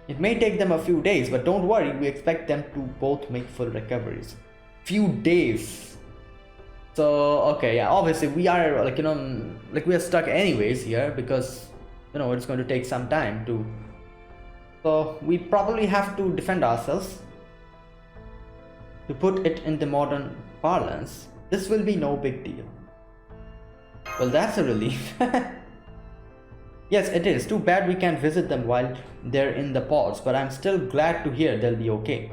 It may take them a few days, but don't worry, we expect them to both make full recoveries. Few days. So, okay, yeah, obviously we are we are stuck anyways here because, it's going to take some time to... So, we probably have to defend ourselves. To put it in the modern parlance, this will be no big deal. Well, that's a relief. Yes, it is. Too bad we can't visit them while they're in the pods, but I'm still glad to hear they'll be okay.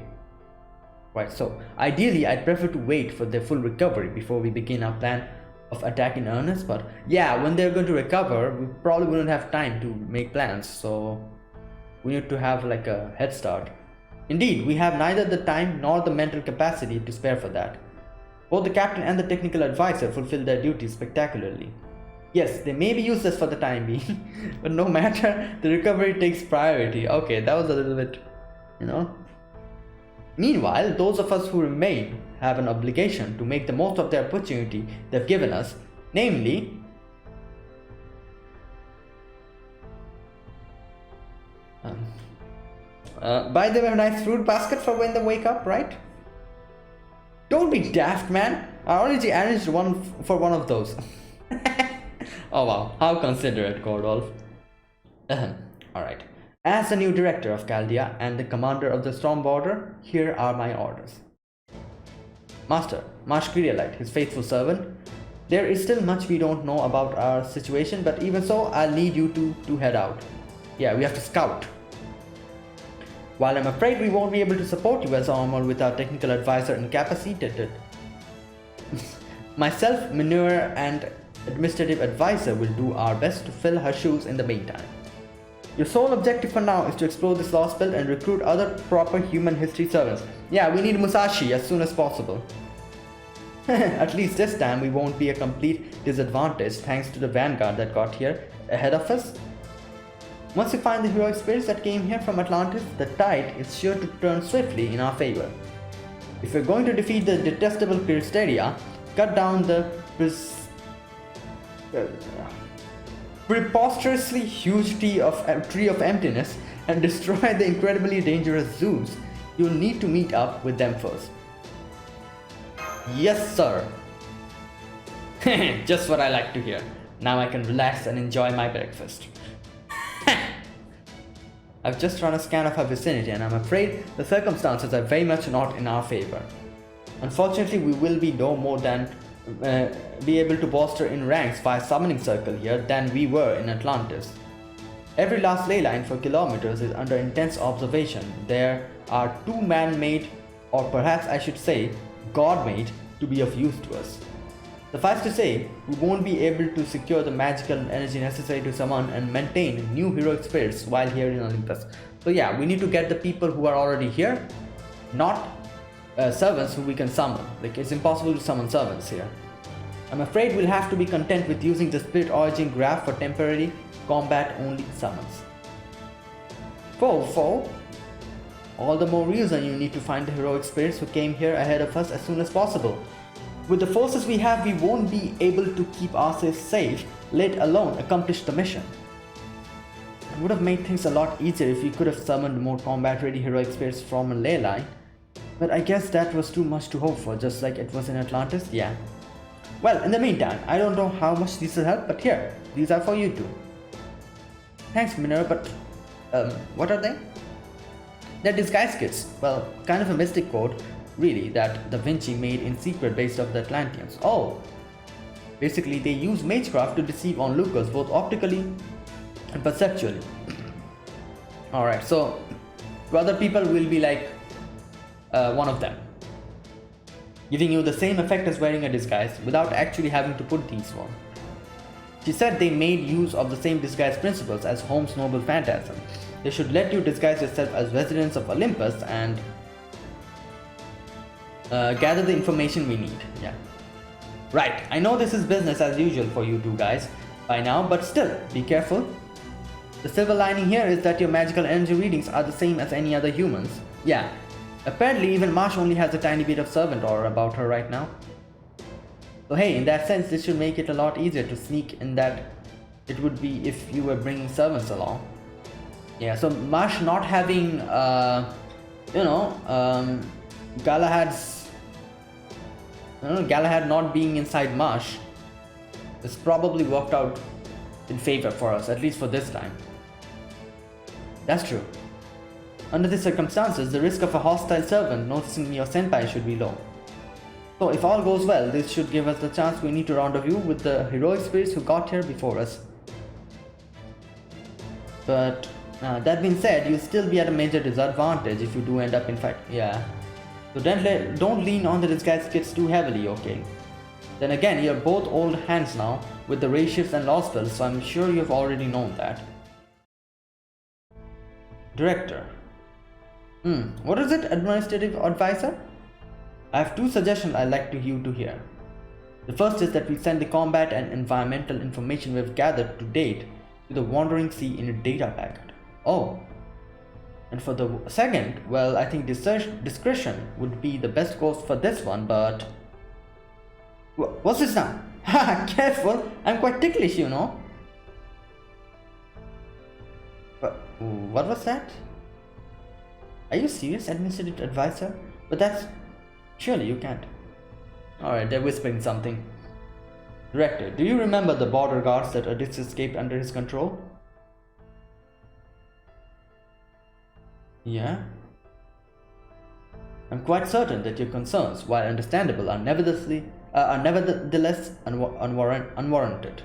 Right, so ideally I'd prefer to wait for their full recovery before we begin our plan of attack in earnest, but yeah, when they're going to recover, we probably wouldn't have time to make plans, so we need to have like a head start. Indeed, we have neither the time nor the mental capacity to spare for that. Both the captain and the technical advisor fulfill their duties spectacularly. Yes, they may be useless for the time being, but no matter, the recovery takes priority. Okay, that was a little bit, Meanwhile, those of us who remain have an obligation to make the most of the opportunity they've given us, namely, buy them a nice fruit basket for when they wake up, right? Don't be daft, man. I already arranged one for one of those. Oh wow, how considerate, Gordolf. Alright. As the new director of Chaldea and the commander of the Stormborder, here are my orders. Master, Marsh Krielite, his faithful servant. There is still much we don't know about our situation, but even so, I'll need you to head out. Yeah, we have to scout. While I'm afraid we won't be able to support you as normal with our technical advisor incapacitated, myself, Manure, and administrative advisor will do our best to fill her shoes in the meantime. Your sole objective for now is to explore this Lostbelt and recruit other proper human history servants. Yeah, we need Musashi as soon as possible. At least this time we won't be a complete disadvantage thanks to the vanguard that got here ahead of us. Once we find the heroic spirits that came here from Atlantis, the tide is sure to turn swiftly in our favor. If we're going to defeat the detestable Cristeria, cut down the preposterously huge tree of emptiness, and destroy the incredibly dangerous Zeus, you'll need to meet up with them first. Yes, sir. Just what I like to hear. Now I can relax and enjoy my breakfast. I've just run a scan of our vicinity and I'm afraid the circumstances are very much not in our favor. Unfortunately, we will be no more than be able to bolster in ranks via summoning circle here than we were in Atlantis. Every last ley line for kilometers is under intense observation. There are two man-made, or perhaps I should say god-made, to be of use to us. Suffice to say, we won't be able to secure the magical energy necessary to summon and maintain new heroic spirits while here in Olympus. So yeah, we need to get the people who are already here, not servants who we can summon. Like, it's impossible to summon servants here. I'm afraid we'll have to be content with using the spirit origin graph for temporary combat only summons. Foe. All the more reason you need to find the heroic spirits who came here ahead of us as soon as possible. With the forces we have, we won't be able to keep ourselves safe, let alone accomplish the mission. It would have made things a lot easier if we could have summoned more combat-ready heroic spirits from a ley line, but I guess that was too much to hope for, just like it was in Atlantis, yeah. Well, in the meantime, I don't know how much these will help, but here, these are for you too. Thanks, Minerva, but what are they? They're disguise kits. Well, kind of a mystic code, really, that Da Vinci made in secret based off the Atlanteans. Oh! Basically, they use magecraft to deceive onlookers both optically and perceptually. Alright, so to other people will be like one of them, giving you the same effect as wearing a disguise without actually having to put these on. She said they made use of the same disguise principles as Holmes' noble phantasm. They should let you disguise yourself as residents of Olympus and gather the information we need. Yeah. Right, I know this is business as usual for you two guys by now, but still, be careful. The silver lining here is that your magical energy readings are the same as any other humans. Yeah, apparently even Marsh only has a tiny bit of servant aura about her right now. So hey, in that sense, this should make it a lot easier to sneak in that it would be if you were bringing servants along. Yeah, so Marsh not having, Galahad not being inside Marsh has probably worked out in favor for us, at least for this time. That's true. Under these circumstances, the risk of a hostile servant noticing your senpai should be low. So if all goes well, this should give us the chance we need to rendezvous with the heroic spirits who got here before us. But that being said, you'll still be at a major disadvantage if you do end up in fight. Yeah. So don't lean on the disguise kits too heavily, okay? Then again, you're both old hands now with the ratios and Lostbelt, so I'm sure you've already known that. Director. What is it, Administrative Advisor? I have two suggestions I'd like you to hear. The first is that we send the combat and environmental information we've gathered to date to the Wandering Sea in a data packet. Oh. And for the second, well, I think discretion would be the best course for this one, but... What's this now? Haha, careful! I'm quite ticklish, you know. What was that? Are you serious, Administrative Advisor? But that's... Surely you can't. Alright, they're whispering something. Director, do you remember the border guards that Odysseus escaped under his control? Yeah? I'm quite certain that your concerns, while understandable, are nevertheless unwarranted.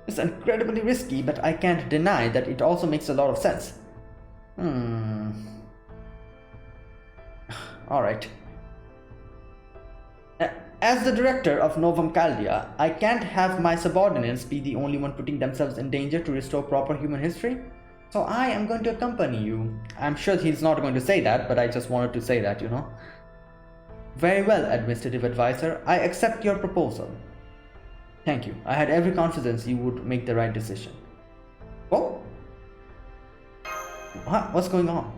It's incredibly risky, but I can't deny that it also makes a lot of sense. Alright. As the director of Novum Chaldea, I can't have my subordinates be the only one putting themselves in danger to restore proper human history. So I am going to accompany you. I'm sure he's not going to say that, but I just wanted to say that, you know. Very well, Administrative Advisor. I accept your proposal. Thank you. I had every confidence you would make the right decision. Oh? What's going on?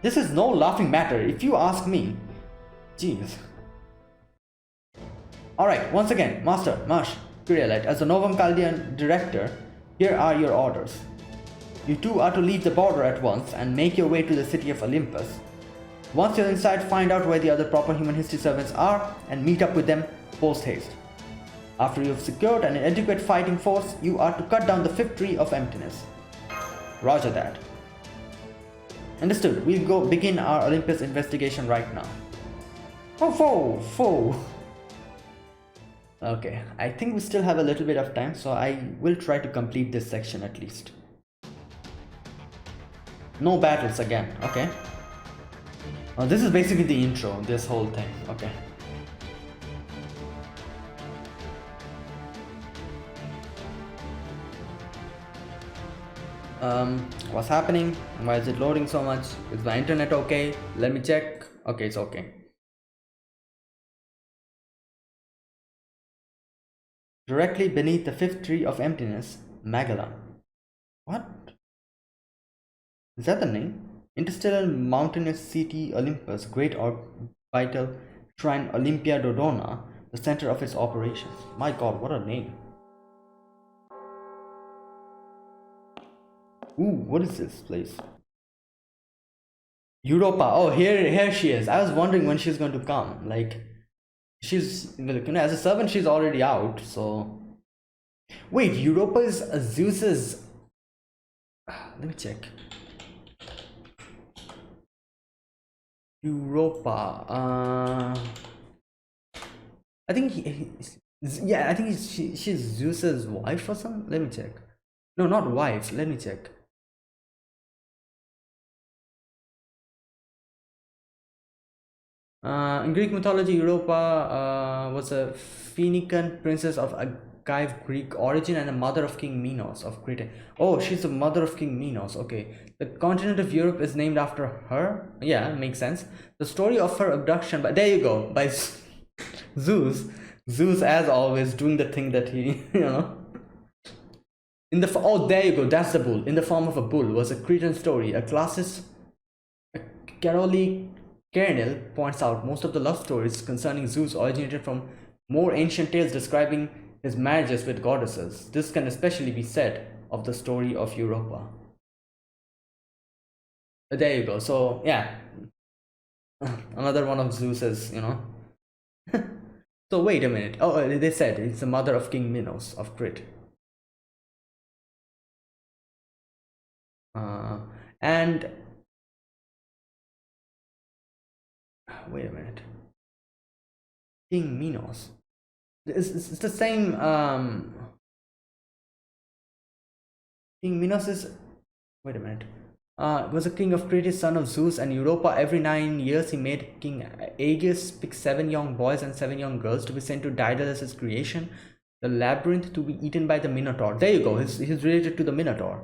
This is no laughing matter, if you ask me. Jeez. Alright, once again, Master, Marsh, Curielite, as the Novum Chaldean Director, here are your orders. You two are to leave the border at once and make your way to the city of Olympus. Once you're inside, find out where the other proper human history servants are and meet up with them post-haste. After you've secured an adequate fighting force, you are to cut down the fifth tree of emptiness. Roger that. Understood. We'll begin our Olympus investigation right now. Foe. Okay, I think we still have a little bit of time, so I will try to complete this section at least. No battles again, okay. This is basically the intro, this whole thing. Okay. What's happening? Why is it loading so much? Is my internet okay? Let me check. Okay, it's okay. Directly beneath the fifth tree of emptiness, Magellan. What? Is that the name? Interstellar mountainous city Olympus, great orbital shrine Olympia Dodona, the center of its operations. My god, what a name. Ooh, what is this place? Europa. Oh, here she is. I was wondering when she's going to come. Like, she's, you know, as a servant, she's already out. So, wait, Europa is Zeus's. Let me check. Europa. I think yeah, I think she's Zeus's wife or something. Let me check. No, not wife. Let me check. In Greek mythology, Europa was a Phoenician princess of archaic Greek origin and a mother of King Minos of Crete. Oh, she's the mother of King Minos. Okay, the continent of Europe is named after her. Yeah, makes sense. The story of her abduction, but there you go, by Zeus. Zeus, as always, doing the thing that he, you know. Oh, there you go. That's the bull. In the form of a bull was a Cretan story. A classist, Caroli Kernel points out most of the love stories concerning Zeus originated from more ancient tales describing his marriages with goddesses. This can especially be said of the story of Europa. There you go. So yeah, another one of Zeus's, you know. So wait a minute. Oh, they said it's the mother of King Minos of Crete. And wait a minute. King Minos. It's the same. King Minos is. Wait a minute. Was a king of Crete, son of Zeus and Europa. Every 9 years, he made King Aegeus pick 7 young boys and 7 young girls to be sent to Daedalus' creation, the labyrinth, to be eaten by the Minotaur. There you go. He's related to the Minotaur.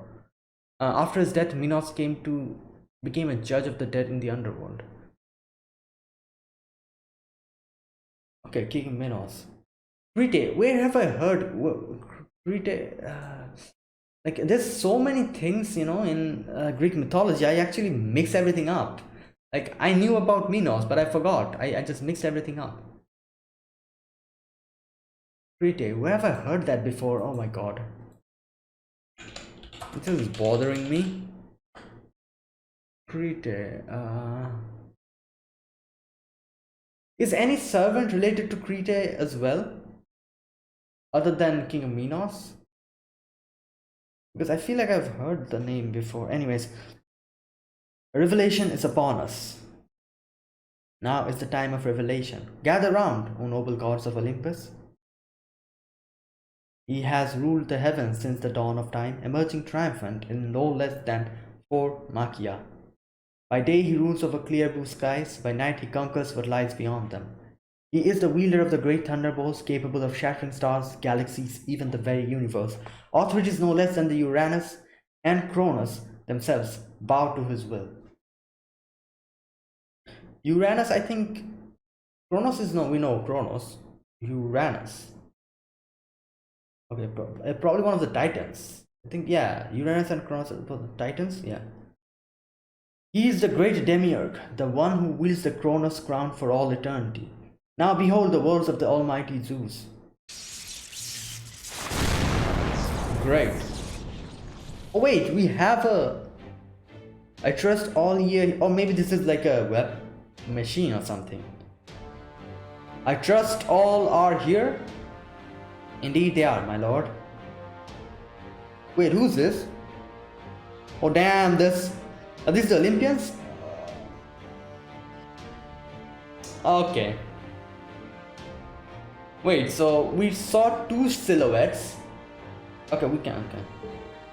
After his death, Minos became a judge of the dead in the underworld. Okay, King Minos. Crete. Where have I heard Crete? Like, there's so many things, you know, in Greek mythology. I actually mix everything up. Like, I knew about Minos, but I forgot. I just mixed everything up. Crete. Where have I heard that before? Oh my god. This is bothering me. Crete. Is any servant related to Crete as well? Other than King Minos? Because I feel like I've heard the name before. Anyways, revelation is upon us. Now is the time of revelation. Gather round, O noble gods of Olympus. He has ruled the heavens since the dawn of time, emerging triumphant in no less than 4 Machia. By day he rules over clear blue skies, by night he conquers what lies beyond them. He is the wielder of the great thunderbolts, capable of shattering stars, galaxies, even the very universe. Authorities no less than the Uranus and Cronus themselves bow to his will. Uranus, I think. Cronus is no, we know Cronus. Uranus. Okay, probably one of the Titans. I think, yeah, Uranus and Cronus are both the Titans, yeah. He is the great demiurge, the one who wields the Cronus crown for all eternity. Now behold the words of the almighty Zeus. Great. Oh wait, we have a... I trust all ye... Or maybe this is like a web machine or something. I trust all are here. Indeed they are, my lord. Wait, who's this? Oh damn, this... Are these the Olympians? Okay. Wait, so we saw 2 silhouettes. Okay, we can.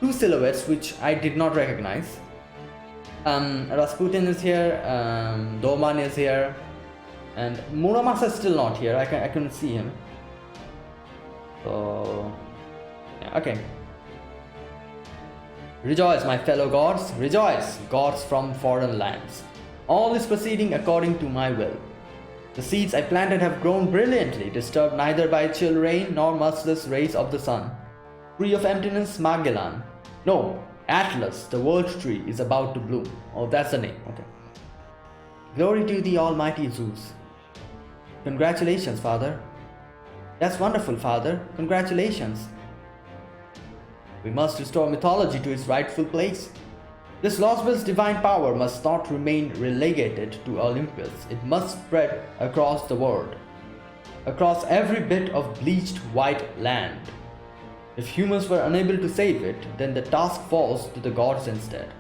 2 silhouettes which I did not recognize. Rasputin is here, Doman is here, and Muramasa is still not here. I couldn't see him. So yeah, okay. Rejoice, my fellow gods, rejoice, gods from foreign lands. All is proceeding according to my will. The seeds I planted have grown brilliantly, disturbed neither by chill rain nor merciless rays of the sun. Tree of emptiness, Magellan. No, Atlas, the world tree, is about to bloom. Oh, that's the name. Okay. Glory to the almighty Zeus. Congratulations, Father. That's wonderful, Father. Congratulations. We must restore mythology to its rightful place. This Lostbelt's divine power must not remain relegated to Olympus. It must spread across the world, across every bit of bleached white land. If humans were unable to save it, then the task falls to the gods instead.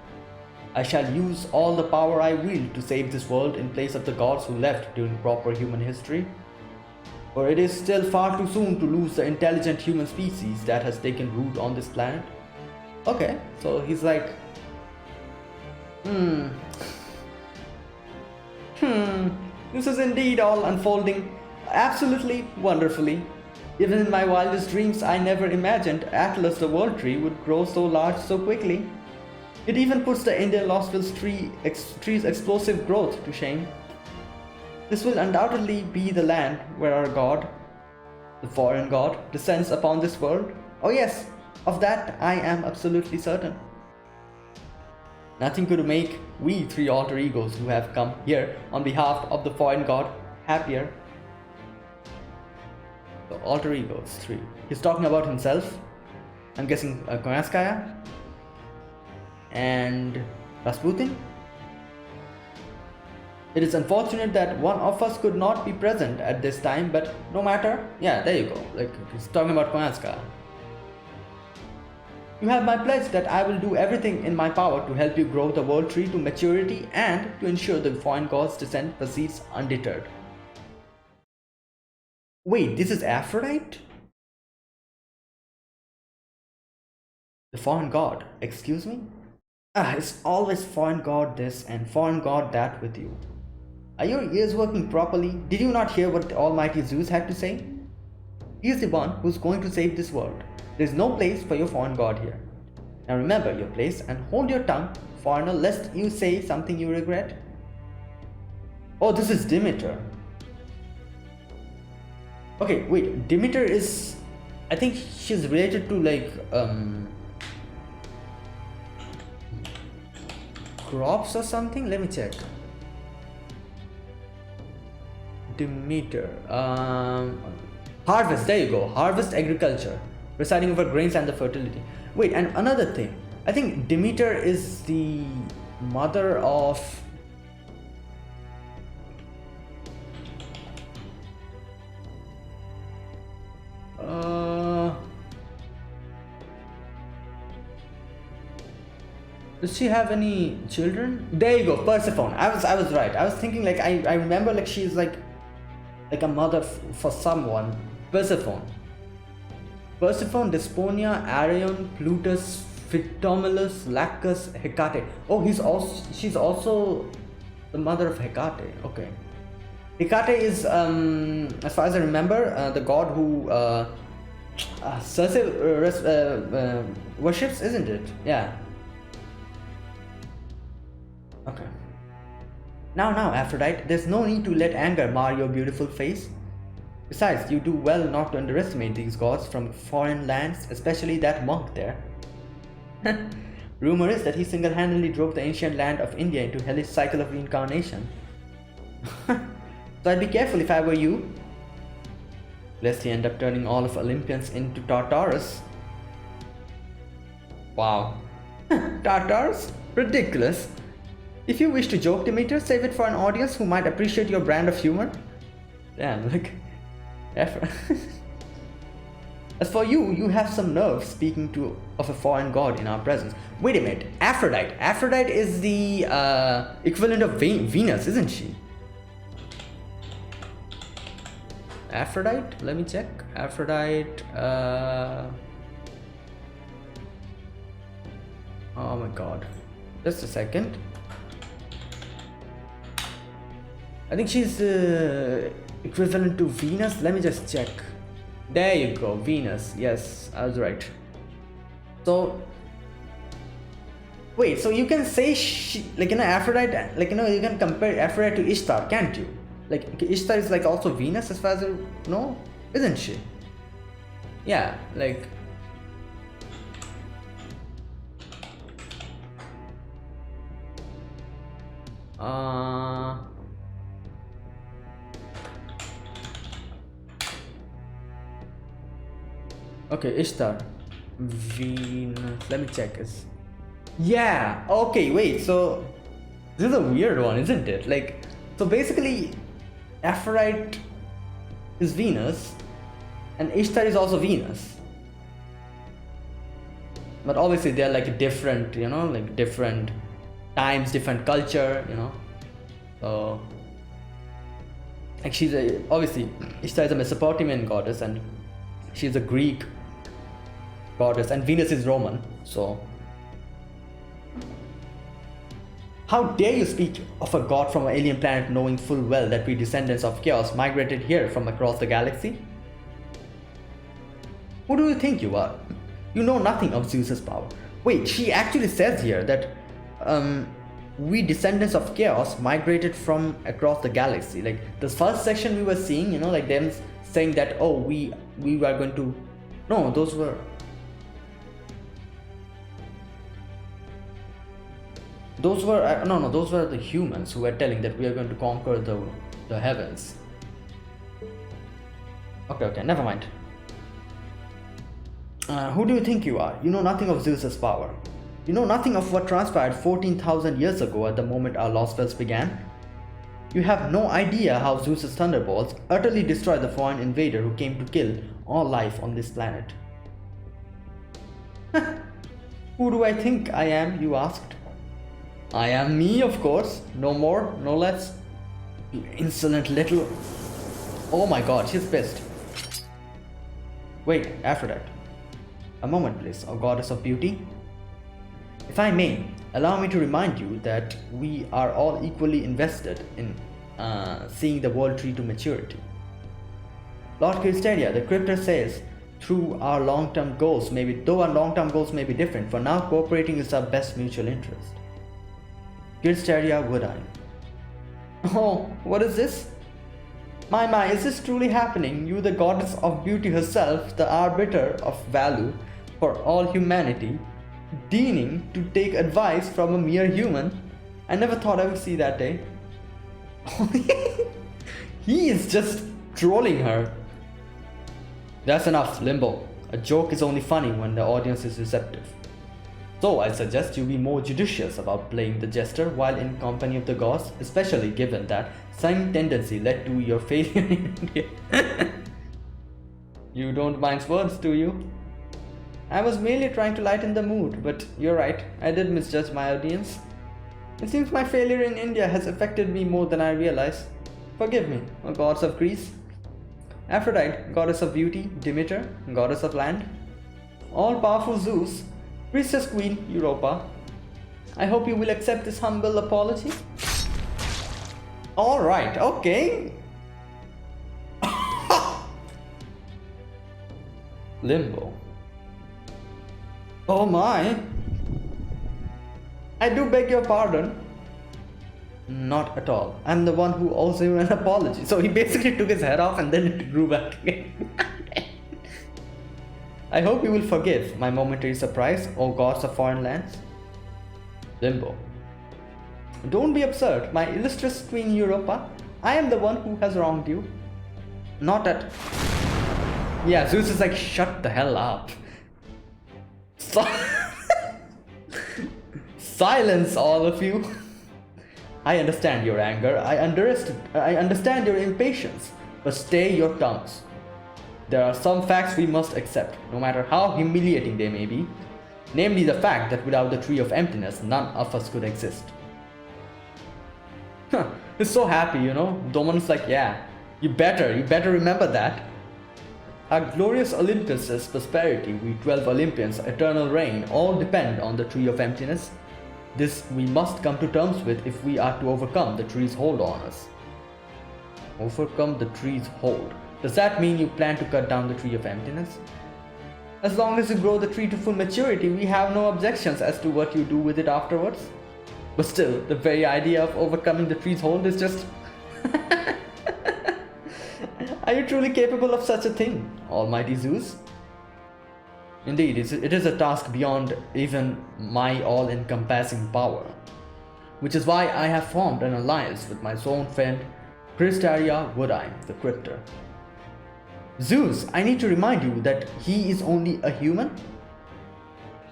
I shall use all the power I wield to save this world in place of the gods who left during proper human history. For it is still far too soon to lose the intelligent human species that has taken root on this planet. Okay, so he's like, this is indeed all unfolding absolutely wonderfully. Even in my wildest dreams, I never imagined Atlas the World Tree would grow so large so quickly. It even puts the Indian Lostbelt's tree's explosive growth to shame. This will undoubtedly be the land where our god, the foreign god, descends upon this world. Oh yes, of that I am absolutely certain. Nothing could make we three alter egos who have come here on behalf of the foreign god happier. So alter egos, three. He's talking about himself. I'm guessing Koyanskaya and Rasputin. It is unfortunate that one of us could not be present at this time, but no matter. Yeah, there you go. Like, he's talking about Koyanskaya. You have my pledge that I will do everything in my power to help you grow the world tree to maturity and to ensure the foreign god's descent proceeds undeterred. Wait, this is Aphrodite? The foreign god, excuse me? It's always foreign god this and foreign god that with you. Are your ears working properly? Did you not hear what the almighty Zeus had to say? He is the one who's going to save this world. There is no place for your foreign god here. Now remember your place and hold your tongue, foreigner, lest you say something you regret. Oh, this is Demeter. Okay, wait, Demeter is... I think she's related to like... crops or something? Let me check. Demeter. Harvest, there you go. Harvest agriculture. Presiding over grains and the fertility. Wait, and another thing. I think Demeter is the mother of... Does she have any children? There you go, Persephone. I was right. I was thinking like I remember like she's like a mother for someone. Persephone. Persephone, Desponia, Arion, Plutus, Phytomulus, Lacus, Hecate. Oh, she's also the mother of Hecate. Okay. Hecate is as far as I remember the god who Circe worships, isn't it? Yeah. Okay. Now, Aphrodite, there's no need to let anger mar your beautiful face. Besides, you do well not to underestimate these gods from foreign lands, especially that monk there. Rumor is that he single-handedly drove the ancient land of India into hellish cycle of reincarnation. So I'd be careful if I were you, lest he end up turning all of Olympians into Tartarus. Wow. Tartarus? Ridiculous. If you wish to joke, Demeter, save it for an audience who might appreciate your brand of humor. Damn, like... As for you, you have some nerve speaking of a foreign god in our presence. Wait a minute, Aphrodite. Aphrodite is the equivalent of Venus, isn't she? Aphrodite? Let me check. Aphrodite... Oh my god. Just a second. I think she's equivalent to Venus. Let me just check. There you go, Venus. Yes, I was right. So wait, so you can say she, like, Aphrodite, like, you can compare Aphrodite to Ishtar, can't you? Like, Ishtar is like also Venus as far as you know, isn't she? Yeah, like. Okay, Ishtar, Venus. Let me check this. Yeah. Okay. Wait. So this is a weird one, isn't it? Like, so basically, Aphrodite is Venus, and Ishtar is also Venus. But obviously, they're like different. Like different times, different culture. So, like, she's obviously Ishtar is a Mesopotamian goddess, and she's a Greek goddess, and Venus is Roman. So, how dare you speak of a god from an alien planet, knowing full well that we descendants of chaos migrated here from across the galaxy? Who do you think you are? You know nothing of Zeus's power. Wait, she actually says here that we descendants of chaos migrated from across the galaxy. Like the first section we were seeing, like them saying that, oh, we were going to. No, those were. Those were no. Those were the humans who were telling that we are going to conquer the heavens. Okay, never mind. Who do you think you are? You know nothing of Zeus's power. You know nothing of what transpired 14,000 years ago at the moment our Lostbelts began. You have no idea how Zeus's thunderbolts utterly destroyed the foreign invader who came to kill all life on this planet. Who do I think I am, you asked? I am me, of course. No more, no less. You insolent little... Oh my god, she's pissed. Wait, Aphrodite. A moment, please, O goddess of beauty. If I may, allow me to remind you that we are all equally invested in seeing the world tree to maturity. Lord Cristeria, the Crypter says, though our long-term goals may be different, for now cooperating is our best mutual interest. Cristeria would I. Oh, what is this? My, is this truly happening? You, the goddess of beauty herself, the arbiter of value for all humanity, deigning to take advice from a mere human. I never thought I would see that day. He is just trolling her. That's enough, Limbo. A joke is only funny when the audience is receptive. So I suggest you be more judicious about playing the jester while in company of the gods, especially given that same tendency led to your failure in India. You don't mind words, do you? I was merely trying to lighten the mood, but you're right, I did misjudge my audience. It seems my failure in India has affected me more than I realize. Forgive me, O gods of Greece. Aphrodite, goddess of beauty, Demeter, goddess of land, all-powerful Zeus, Priestess Queen Europa. I hope you will accept this humble apology. Alright, okay. Limbo. Oh my. I do beg your pardon. Not at all. I'm the one who owes you an apology. So he basically took his head off and then it grew back again. I hope you will forgive my momentary surprise, O gods of foreign lands. Limbo. Don't be absurd, my illustrious Queen Europa. I am the one who has wronged you. Not at... Yeah, Zeus is like, shut the hell up. Silence, all of you. I understand your anger, I understand your impatience, but stay your tongues. There are some facts we must accept, no matter how humiliating they may be. Namely the fact that without the Tree of Emptiness, none of us could exist. He's so happy, Domon's like, yeah, you better remember that. Our glorious Olympus's prosperity, we 12 Olympians' eternal reign, all depend on the Tree of Emptiness. This we must come to terms with if we are to overcome the tree's hold on us. Overcome the tree's hold. Does that mean you plan to cut down the tree of emptiness? As long as you grow the tree to full maturity, we have no objections as to what you do with it afterwards. But still, the very idea of overcoming the tree's hold is just... Are you truly capable of such a thing, Almighty Zeus? Indeed, it is a task beyond even my all-encompassing power. Which is why I have formed an alliance with my own friend, Crypter Woodine, the Crypter. Zeus, I need to remind you that he is only a human?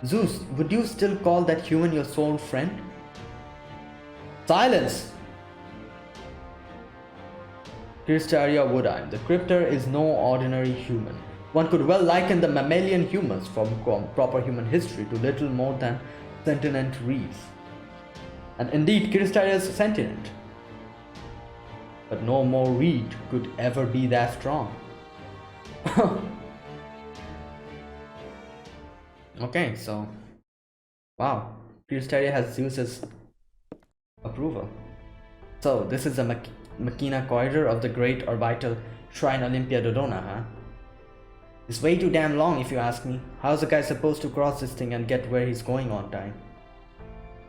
Zeus, would you still call that human your soul friend? Silence! Crypter Woodine, the Crypter is no ordinary human. One could well liken the mammalian humans from proper human history to little more than sentient reeds. And indeed, Crypter is sentient. But no more reed could ever be that strong. Okay, so wow, Crypter has Zeus's approval. So this is a machina corridor of the great orbital shrine Olympia Dodona, huh? It's way too damn long if you ask me. How's the guy supposed to cross this thing and get where he's going on time?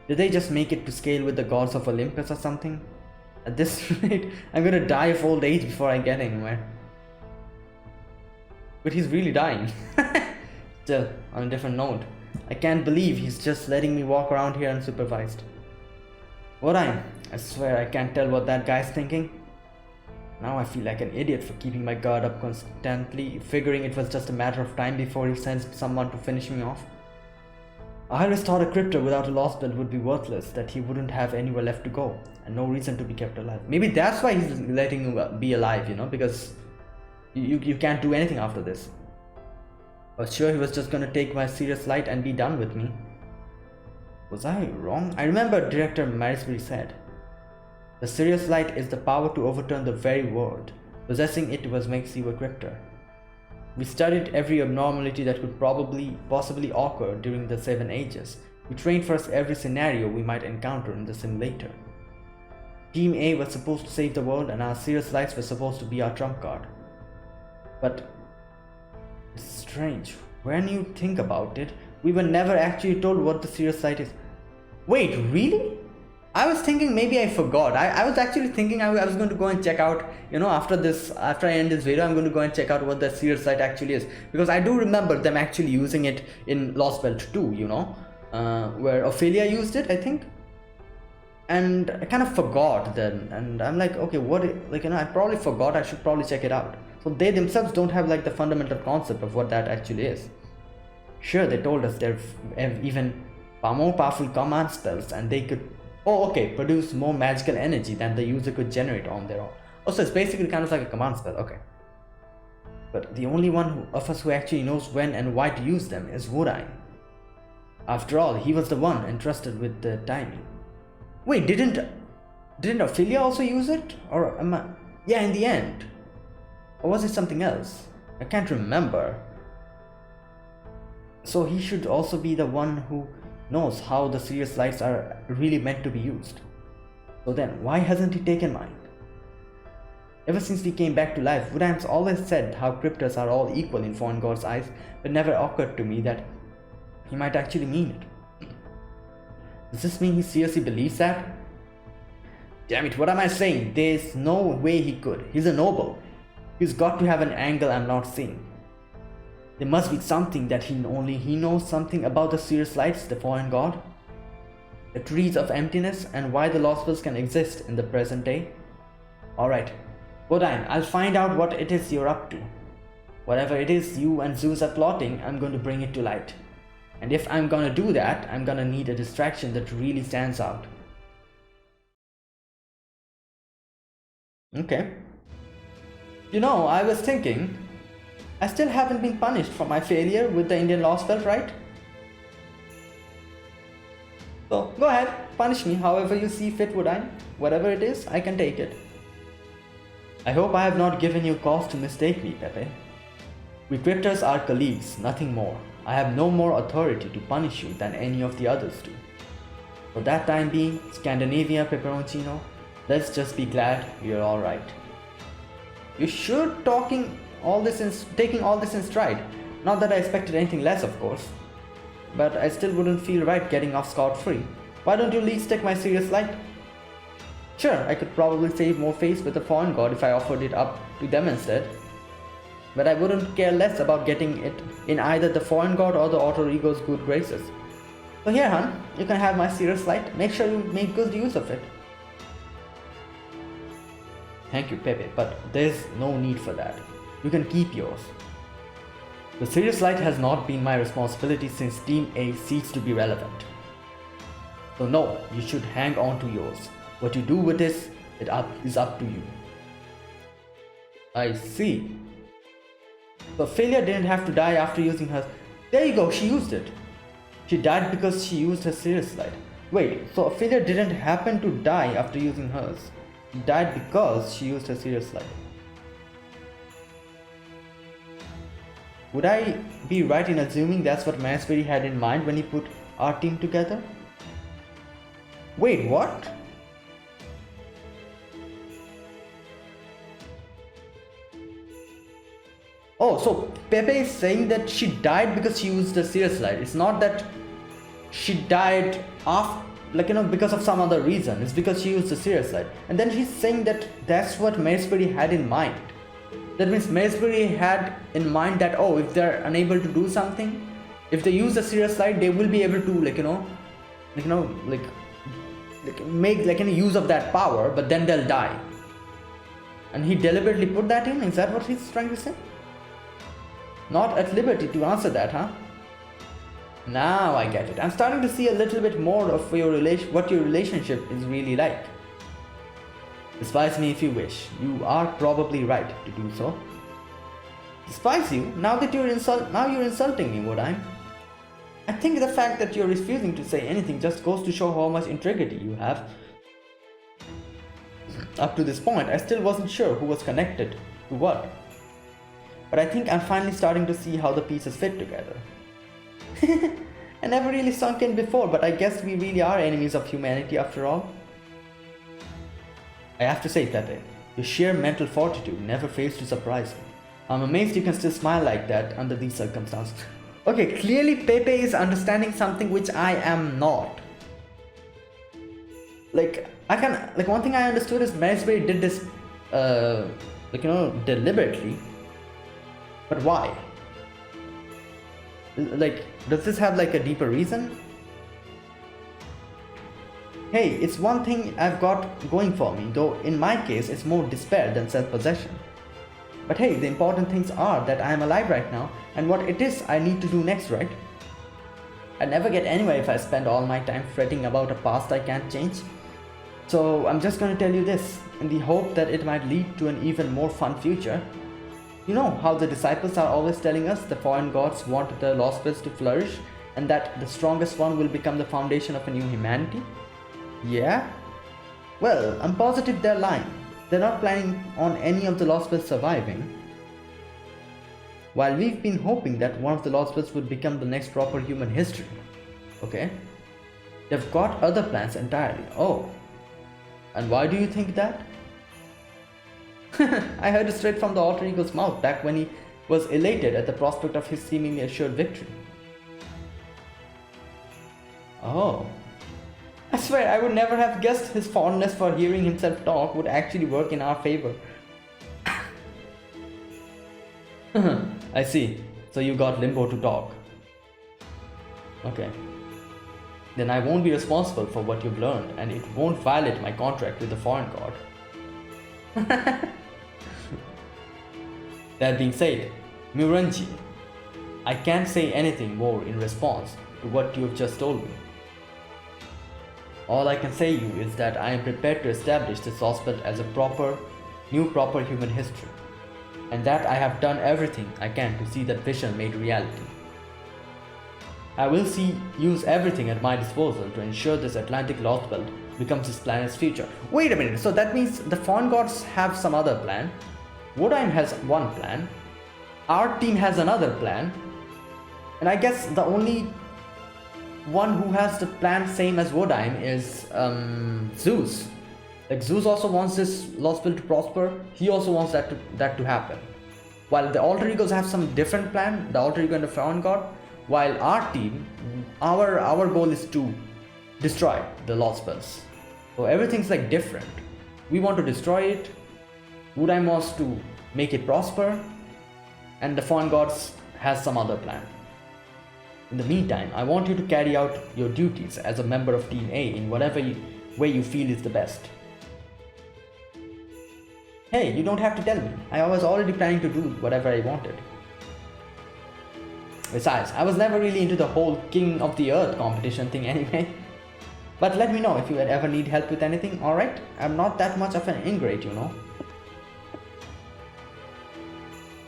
Did they just make it to scale with the gods of Olympus or something? At this rate, I'm gonna die of old age before I get anywhere. But he's really dying. Still, on a different note, I can't believe he's just letting me walk around here unsupervised. I swear I can't tell what that guy's thinking. Now I feel like an idiot for keeping my guard up constantly, figuring it was just a matter of time before he sends someone to finish me off. I always thought a Crypter without a Lostbelt would be worthless, that he wouldn't have anywhere left to go, and no reason to be kept alive. Maybe that's why he's letting you be alive, you know, because you can't do anything after this. I was sure he was just gonna take my serious light and be done with me. Was I wrong? I remember Director Marisbury said, "The serious light is the power to overturn the very world. Possessing it was makes you a Crypter." We studied every abnormality that could possibly occur during the 7 ages. We trained for every scenario we might encounter in the simulator. Team A was supposed to save the world and our serious lights were supposed to be our trump card. But it's strange. When you think about it, we were never actually told what the serious light is. Wait, really? I was thinking maybe I forgot. I was actually thinking I was going to go and check out, you know, after I end this video, I'm going to go and check out what the serious light actually is. Because I do remember them actually using it in Lostbelt 2, you know, where Ophelia used it, I think. And I kind of forgot then. And I'm like, okay, I probably forgot. I should probably check it out. So they themselves don't have like the fundamental concept of what that actually is. Sure, they told us they're even more powerful command spells and they could produce more magical energy than the user could generate on their own. Also, it's basically kind of like a command spell, okay. But the only one of us who actually knows when and why to use them is Woodine. After all, he was the one entrusted with the timing. Wait, didn't Ophelia also use it? Or am I... Yeah, in the end. Or was it something else? I can't remember. So he should also be the one who knows how the serious lights are really meant to be used. So then, why hasn't he taken mine? Ever since we came back to life, Woodine's always said how Crypters are all equal in foreign gods' eyes, but never occurred to me that he might actually mean it. Does this mean he seriously believes that? Damn it, what am I saying? There's no way he could. He's a noble. He's got to have an angle I'm not seeing. There must be something that only he knows something about the serious lights, the foreign god, the trees of emptiness, and why the Lostbelts can exist in the present day. Alright, Woodine, I'll find out what it is you're up to. Whatever it is you and Zeus are plotting, I'm going to bring it to light. And if I'm gonna do that, I'm gonna need a distraction that really stands out. Okay. You know, I was thinking, I still haven't been punished for my failure with the Indian Lostbelt, right? So, go ahead, punish me however you see fit, Woodine. Whatever it is, I can take it. I hope I have not given you cause to mistake me, Pepe. We Crypters are colleagues, nothing more. I have no more authority to punish you than any of the others do. For that time being, Scandinavia Peperoncino, let's just be glad we are alright. You should taking all this in stride. Not that I expected anything less, of course. But I still wouldn't feel right getting off scot-free. Why don't you at least take my serious light? Sure, I could probably save more face with the foreign god if I offered it up to them instead. But I wouldn't care less about getting it in either the foreign god or the alter ego's good graces. So here, hun, you can have my serious light. Make sure you make good use of it. Thank you, Pepe, but there's no need for that. You can keep yours. The serious light has not been my responsibility since Team A ceased to be relevant. So no, you should hang on to yours. What you do with this, is up to you. I see. So Ophelia didn't have to die after using her... There you go, she used it. She died because she used her serious light. Wait, so Ophelia didn't happen to die after using hers. She died because she used her serious light. Would I be right in assuming that's what Mansbury had in mind when he put our team together? Wait, what? Oh, so Pepe is saying that she died because she used the serious light. It's not that she died after, because of some other reason. It's because she used the serious light. And then he's saying that that's what Mansbury had in mind. That means Mansbury had in mind that, oh, if they're unable to do something, if they use the serious light, they will be able to, make any use of that power, but then they'll die. And he deliberately put that in? Is that what he's trying to say? Not at liberty to answer that, huh? Now I get it. I'm starting to see a little bit more of what your relationship is really like. Despise me if you wish. You are probably right to do so. Despise you? Now you're insulting me, would I? I think the fact that you're refusing to say anything just goes to show how much integrity you have. Up to this point, I still wasn't sure who was connected to what. But I think I'm finally starting to see how the pieces fit together. I never really sunk in before, but I guess we really are enemies of humanity after all. I have to say, Pepe, your sheer mental fortitude never fails to surprise me. I'm amazed you can still smile like that under these circumstances. Okay, clearly Pepe is understanding something which I am not. One thing I understood is Mansbury did this, deliberately. But why? Does this have a deeper reason? Hey, it's one thing I've got going for me, though in my case it's more despair than self-possession. But hey, the important things are that I am alive right now and what it is I need to do next, right? I never get anywhere if I spend all my time fretting about a past I can't change. So I'm just gonna tell you this, in the hope that it might lead to an even more fun future. You know how the disciples are always telling us the foreign gods want the Lostbelts to flourish and that the strongest one will become the foundation of a new humanity? Yeah? Well, I'm positive they're lying. They're not planning on any of the Lostbelts surviving. While we've been hoping that one of the Lostbelts would become the next proper human history. Okay? They've got other plans entirely. Oh. And why do you think that? I heard it straight from the alter ego's mouth back when he was elated at the prospect of his seemingly assured victory. Oh. I swear I would never have guessed his fondness for hearing himself talk would actually work in our favor. I see. So you got Limbo to talk. Okay. Then I won't be responsible for what you've learned and it won't violate my contract with the foreign god. That being said, Muranji, I can't say anything more in response to what you have just told me. All I can say you is that I am prepared to establish this Lostbelt as a new proper human history, and that I have done everything I can to see that vision made reality. I will use everything at my disposal to ensure this Atlantic Lostbelt becomes this planet's future. Wait a minute, so that means the foreign gods have some other plan, Wodaim has one plan, our team has another plan, and I guess the only one who has the plan same as Wodaim is Zeus. Like Zeus also wants this Lostbelt to prosper. He also wants that to happen. While the alter egos have some different plan, the alter ego and the found god, while our team, our goal is to destroy the Lostbelts. So everything's like different. We want to destroy it. Udai wants to make it prosper, and the found gods has some other plan. In the meantime, I want you to carry out your duties as a member of Team A in whatever way you feel is the best. Hey, you don't have to tell me. I was already planning to do whatever I wanted. Besides, I was never really into the whole King of the Earth competition thing anyway. But let me know if you ever need help with anything, alright? I'm not that much of an ingrate, you know.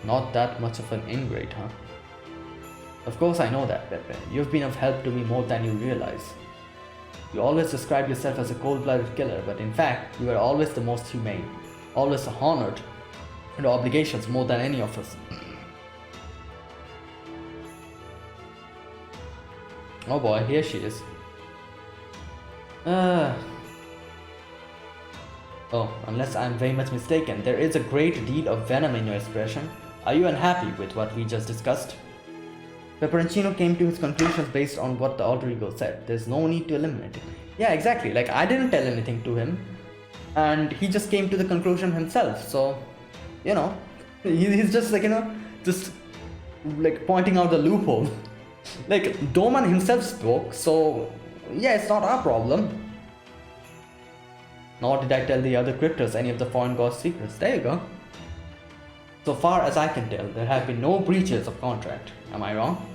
Not that much of an ingrate, huh? Of course I know that, Pepe. You've been of help to me more than you realize. You always describe yourself as a cold-blooded killer, but in fact, you are always the most humane. Always honored and obligations more than any of us. Oh boy, here she is. Oh, unless I'm very much mistaken, there is a great deal of venom in your expression. Are you unhappy with what we just discussed? Peperoncino came to his conclusions based on what the alter ego said. There's no need to eliminate it. Yeah, exactly. Like, I didn't tell anything to him, and he just came to the conclusion himself. So, you know, he's just like, you know, just like pointing out the loophole. Like, Doman himself spoke, so yeah, it's not our problem. Nor did I tell the other crypters any of the foreign gods' secrets. There you go. So far as I can tell, there have been no breaches of contract. Am I wrong?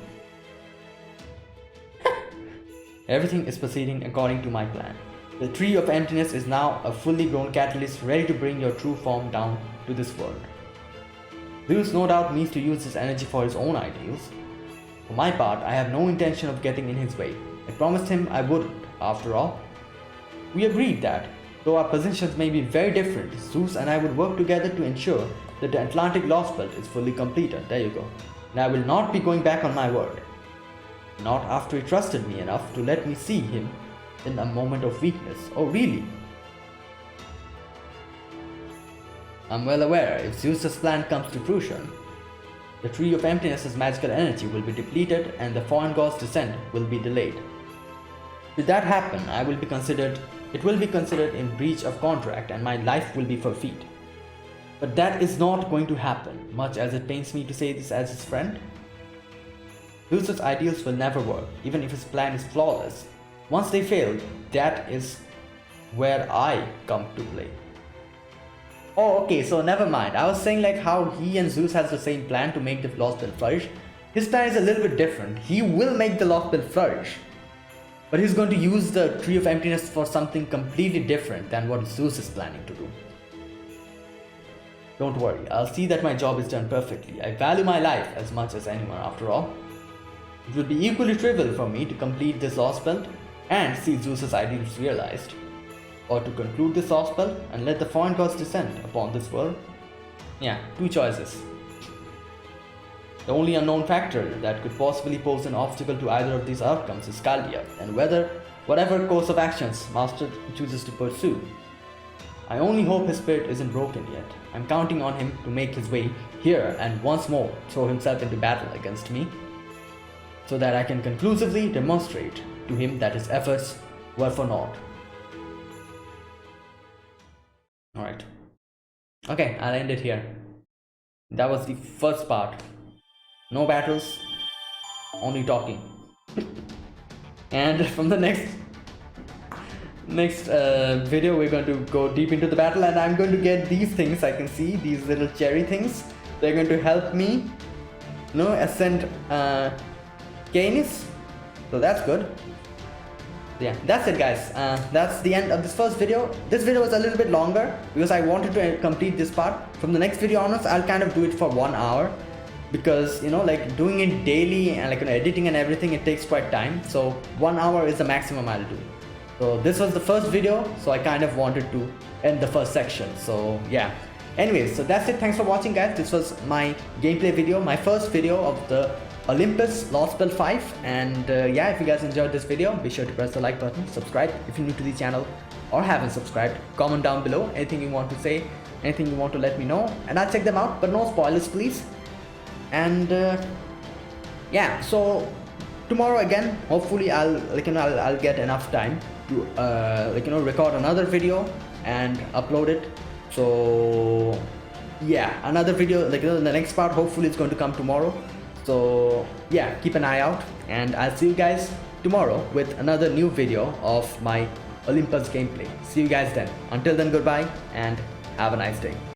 Everything is proceeding according to my plan. The Tree of Emptiness is now a fully grown catalyst ready to bring your true form down to this world. Zeus no doubt needs to use this energy for his own ideals. For my part, I have no intention of getting in his way. I promised him I wouldn't, after all. We agreed that, though our positions may be very different, Zeus and I would work together to ensure that the Atlantic Lostbelt is fully completed. There you go. And I will not be going back on my word. Not after he trusted me enough to let me see him in a moment of weakness. Oh, really? I'm well aware if Zeus's plan comes to fruition, the Tree of Emptiness's magical energy will be depleted and the foreign god's descent will be delayed. Should that happen, it will be considered in breach of contract and my life will be forfeit. But that is not going to happen, much as it pains me to say this as his friend. Zeus's ideals will never work, even if his plan is flawless. Once they fail, that is where I come to play. Oh, okay, so never mind. I was saying like how he and Zeus has the same plan to make the Lostbelt flourish. His plan is a little bit different. He will make the Lostbelt flourish, but he's going to use the Tree of Emptiness for something completely different than what Zeus is planning to do. Don't worry, I'll see that my job is done perfectly. I value my life as much as anyone after all. It would be equally trivial for me to complete this Lostbelt and see Zeus's ideals realized, or to conclude this Lostbelt and let the foreign gods descend upon this world. Yeah, two choices. The only unknown factor that could possibly pose an obstacle to either of these outcomes is Skaldia, and whatever course of actions Master chooses to pursue. I only hope his spirit isn't broken yet. I'm counting on him to make his way here and once more throw himself into battle against me, so that I can conclusively demonstrate to him that his efforts were for naught. Alright. Okay, I'll end it here. That was the first part. No battles, only talking. And from the next video we're going to go deep into the battle, and I'm going to get these things. I can see these little cherry things. They're going to help me, ascend Canis. So that's good. Yeah, that's it guys. That's the end of this first video. This video was a little bit longer because I wanted to complete this part. From the next video onwards, I'll kind of do it for 1 hour, because like doing it daily and like editing and everything, it takes quite time. So 1 hour is the maximum I'll do. So this was the first video, so I kind of wanted to end the first section. So yeah, anyways, so that's it. Thanks for watching guys. This was my gameplay video, my first video of the Olympus Lostbelt 5, and yeah, if you guys enjoyed this video, be sure to press the like button, subscribe if you're new to the channel, or haven't subscribed, comment down below anything you want to say, anything you want to let me know, and I'll check them out, but no spoilers please. And yeah, so tomorrow again, hopefully I'll get enough time to record another video and upload it. So yeah, another video, the next part hopefully it's going to come tomorrow. So yeah, keep an eye out, and I'll see you guys tomorrow with another new video of my Olympus gameplay. See you guys then. Until then, goodbye and have a nice day.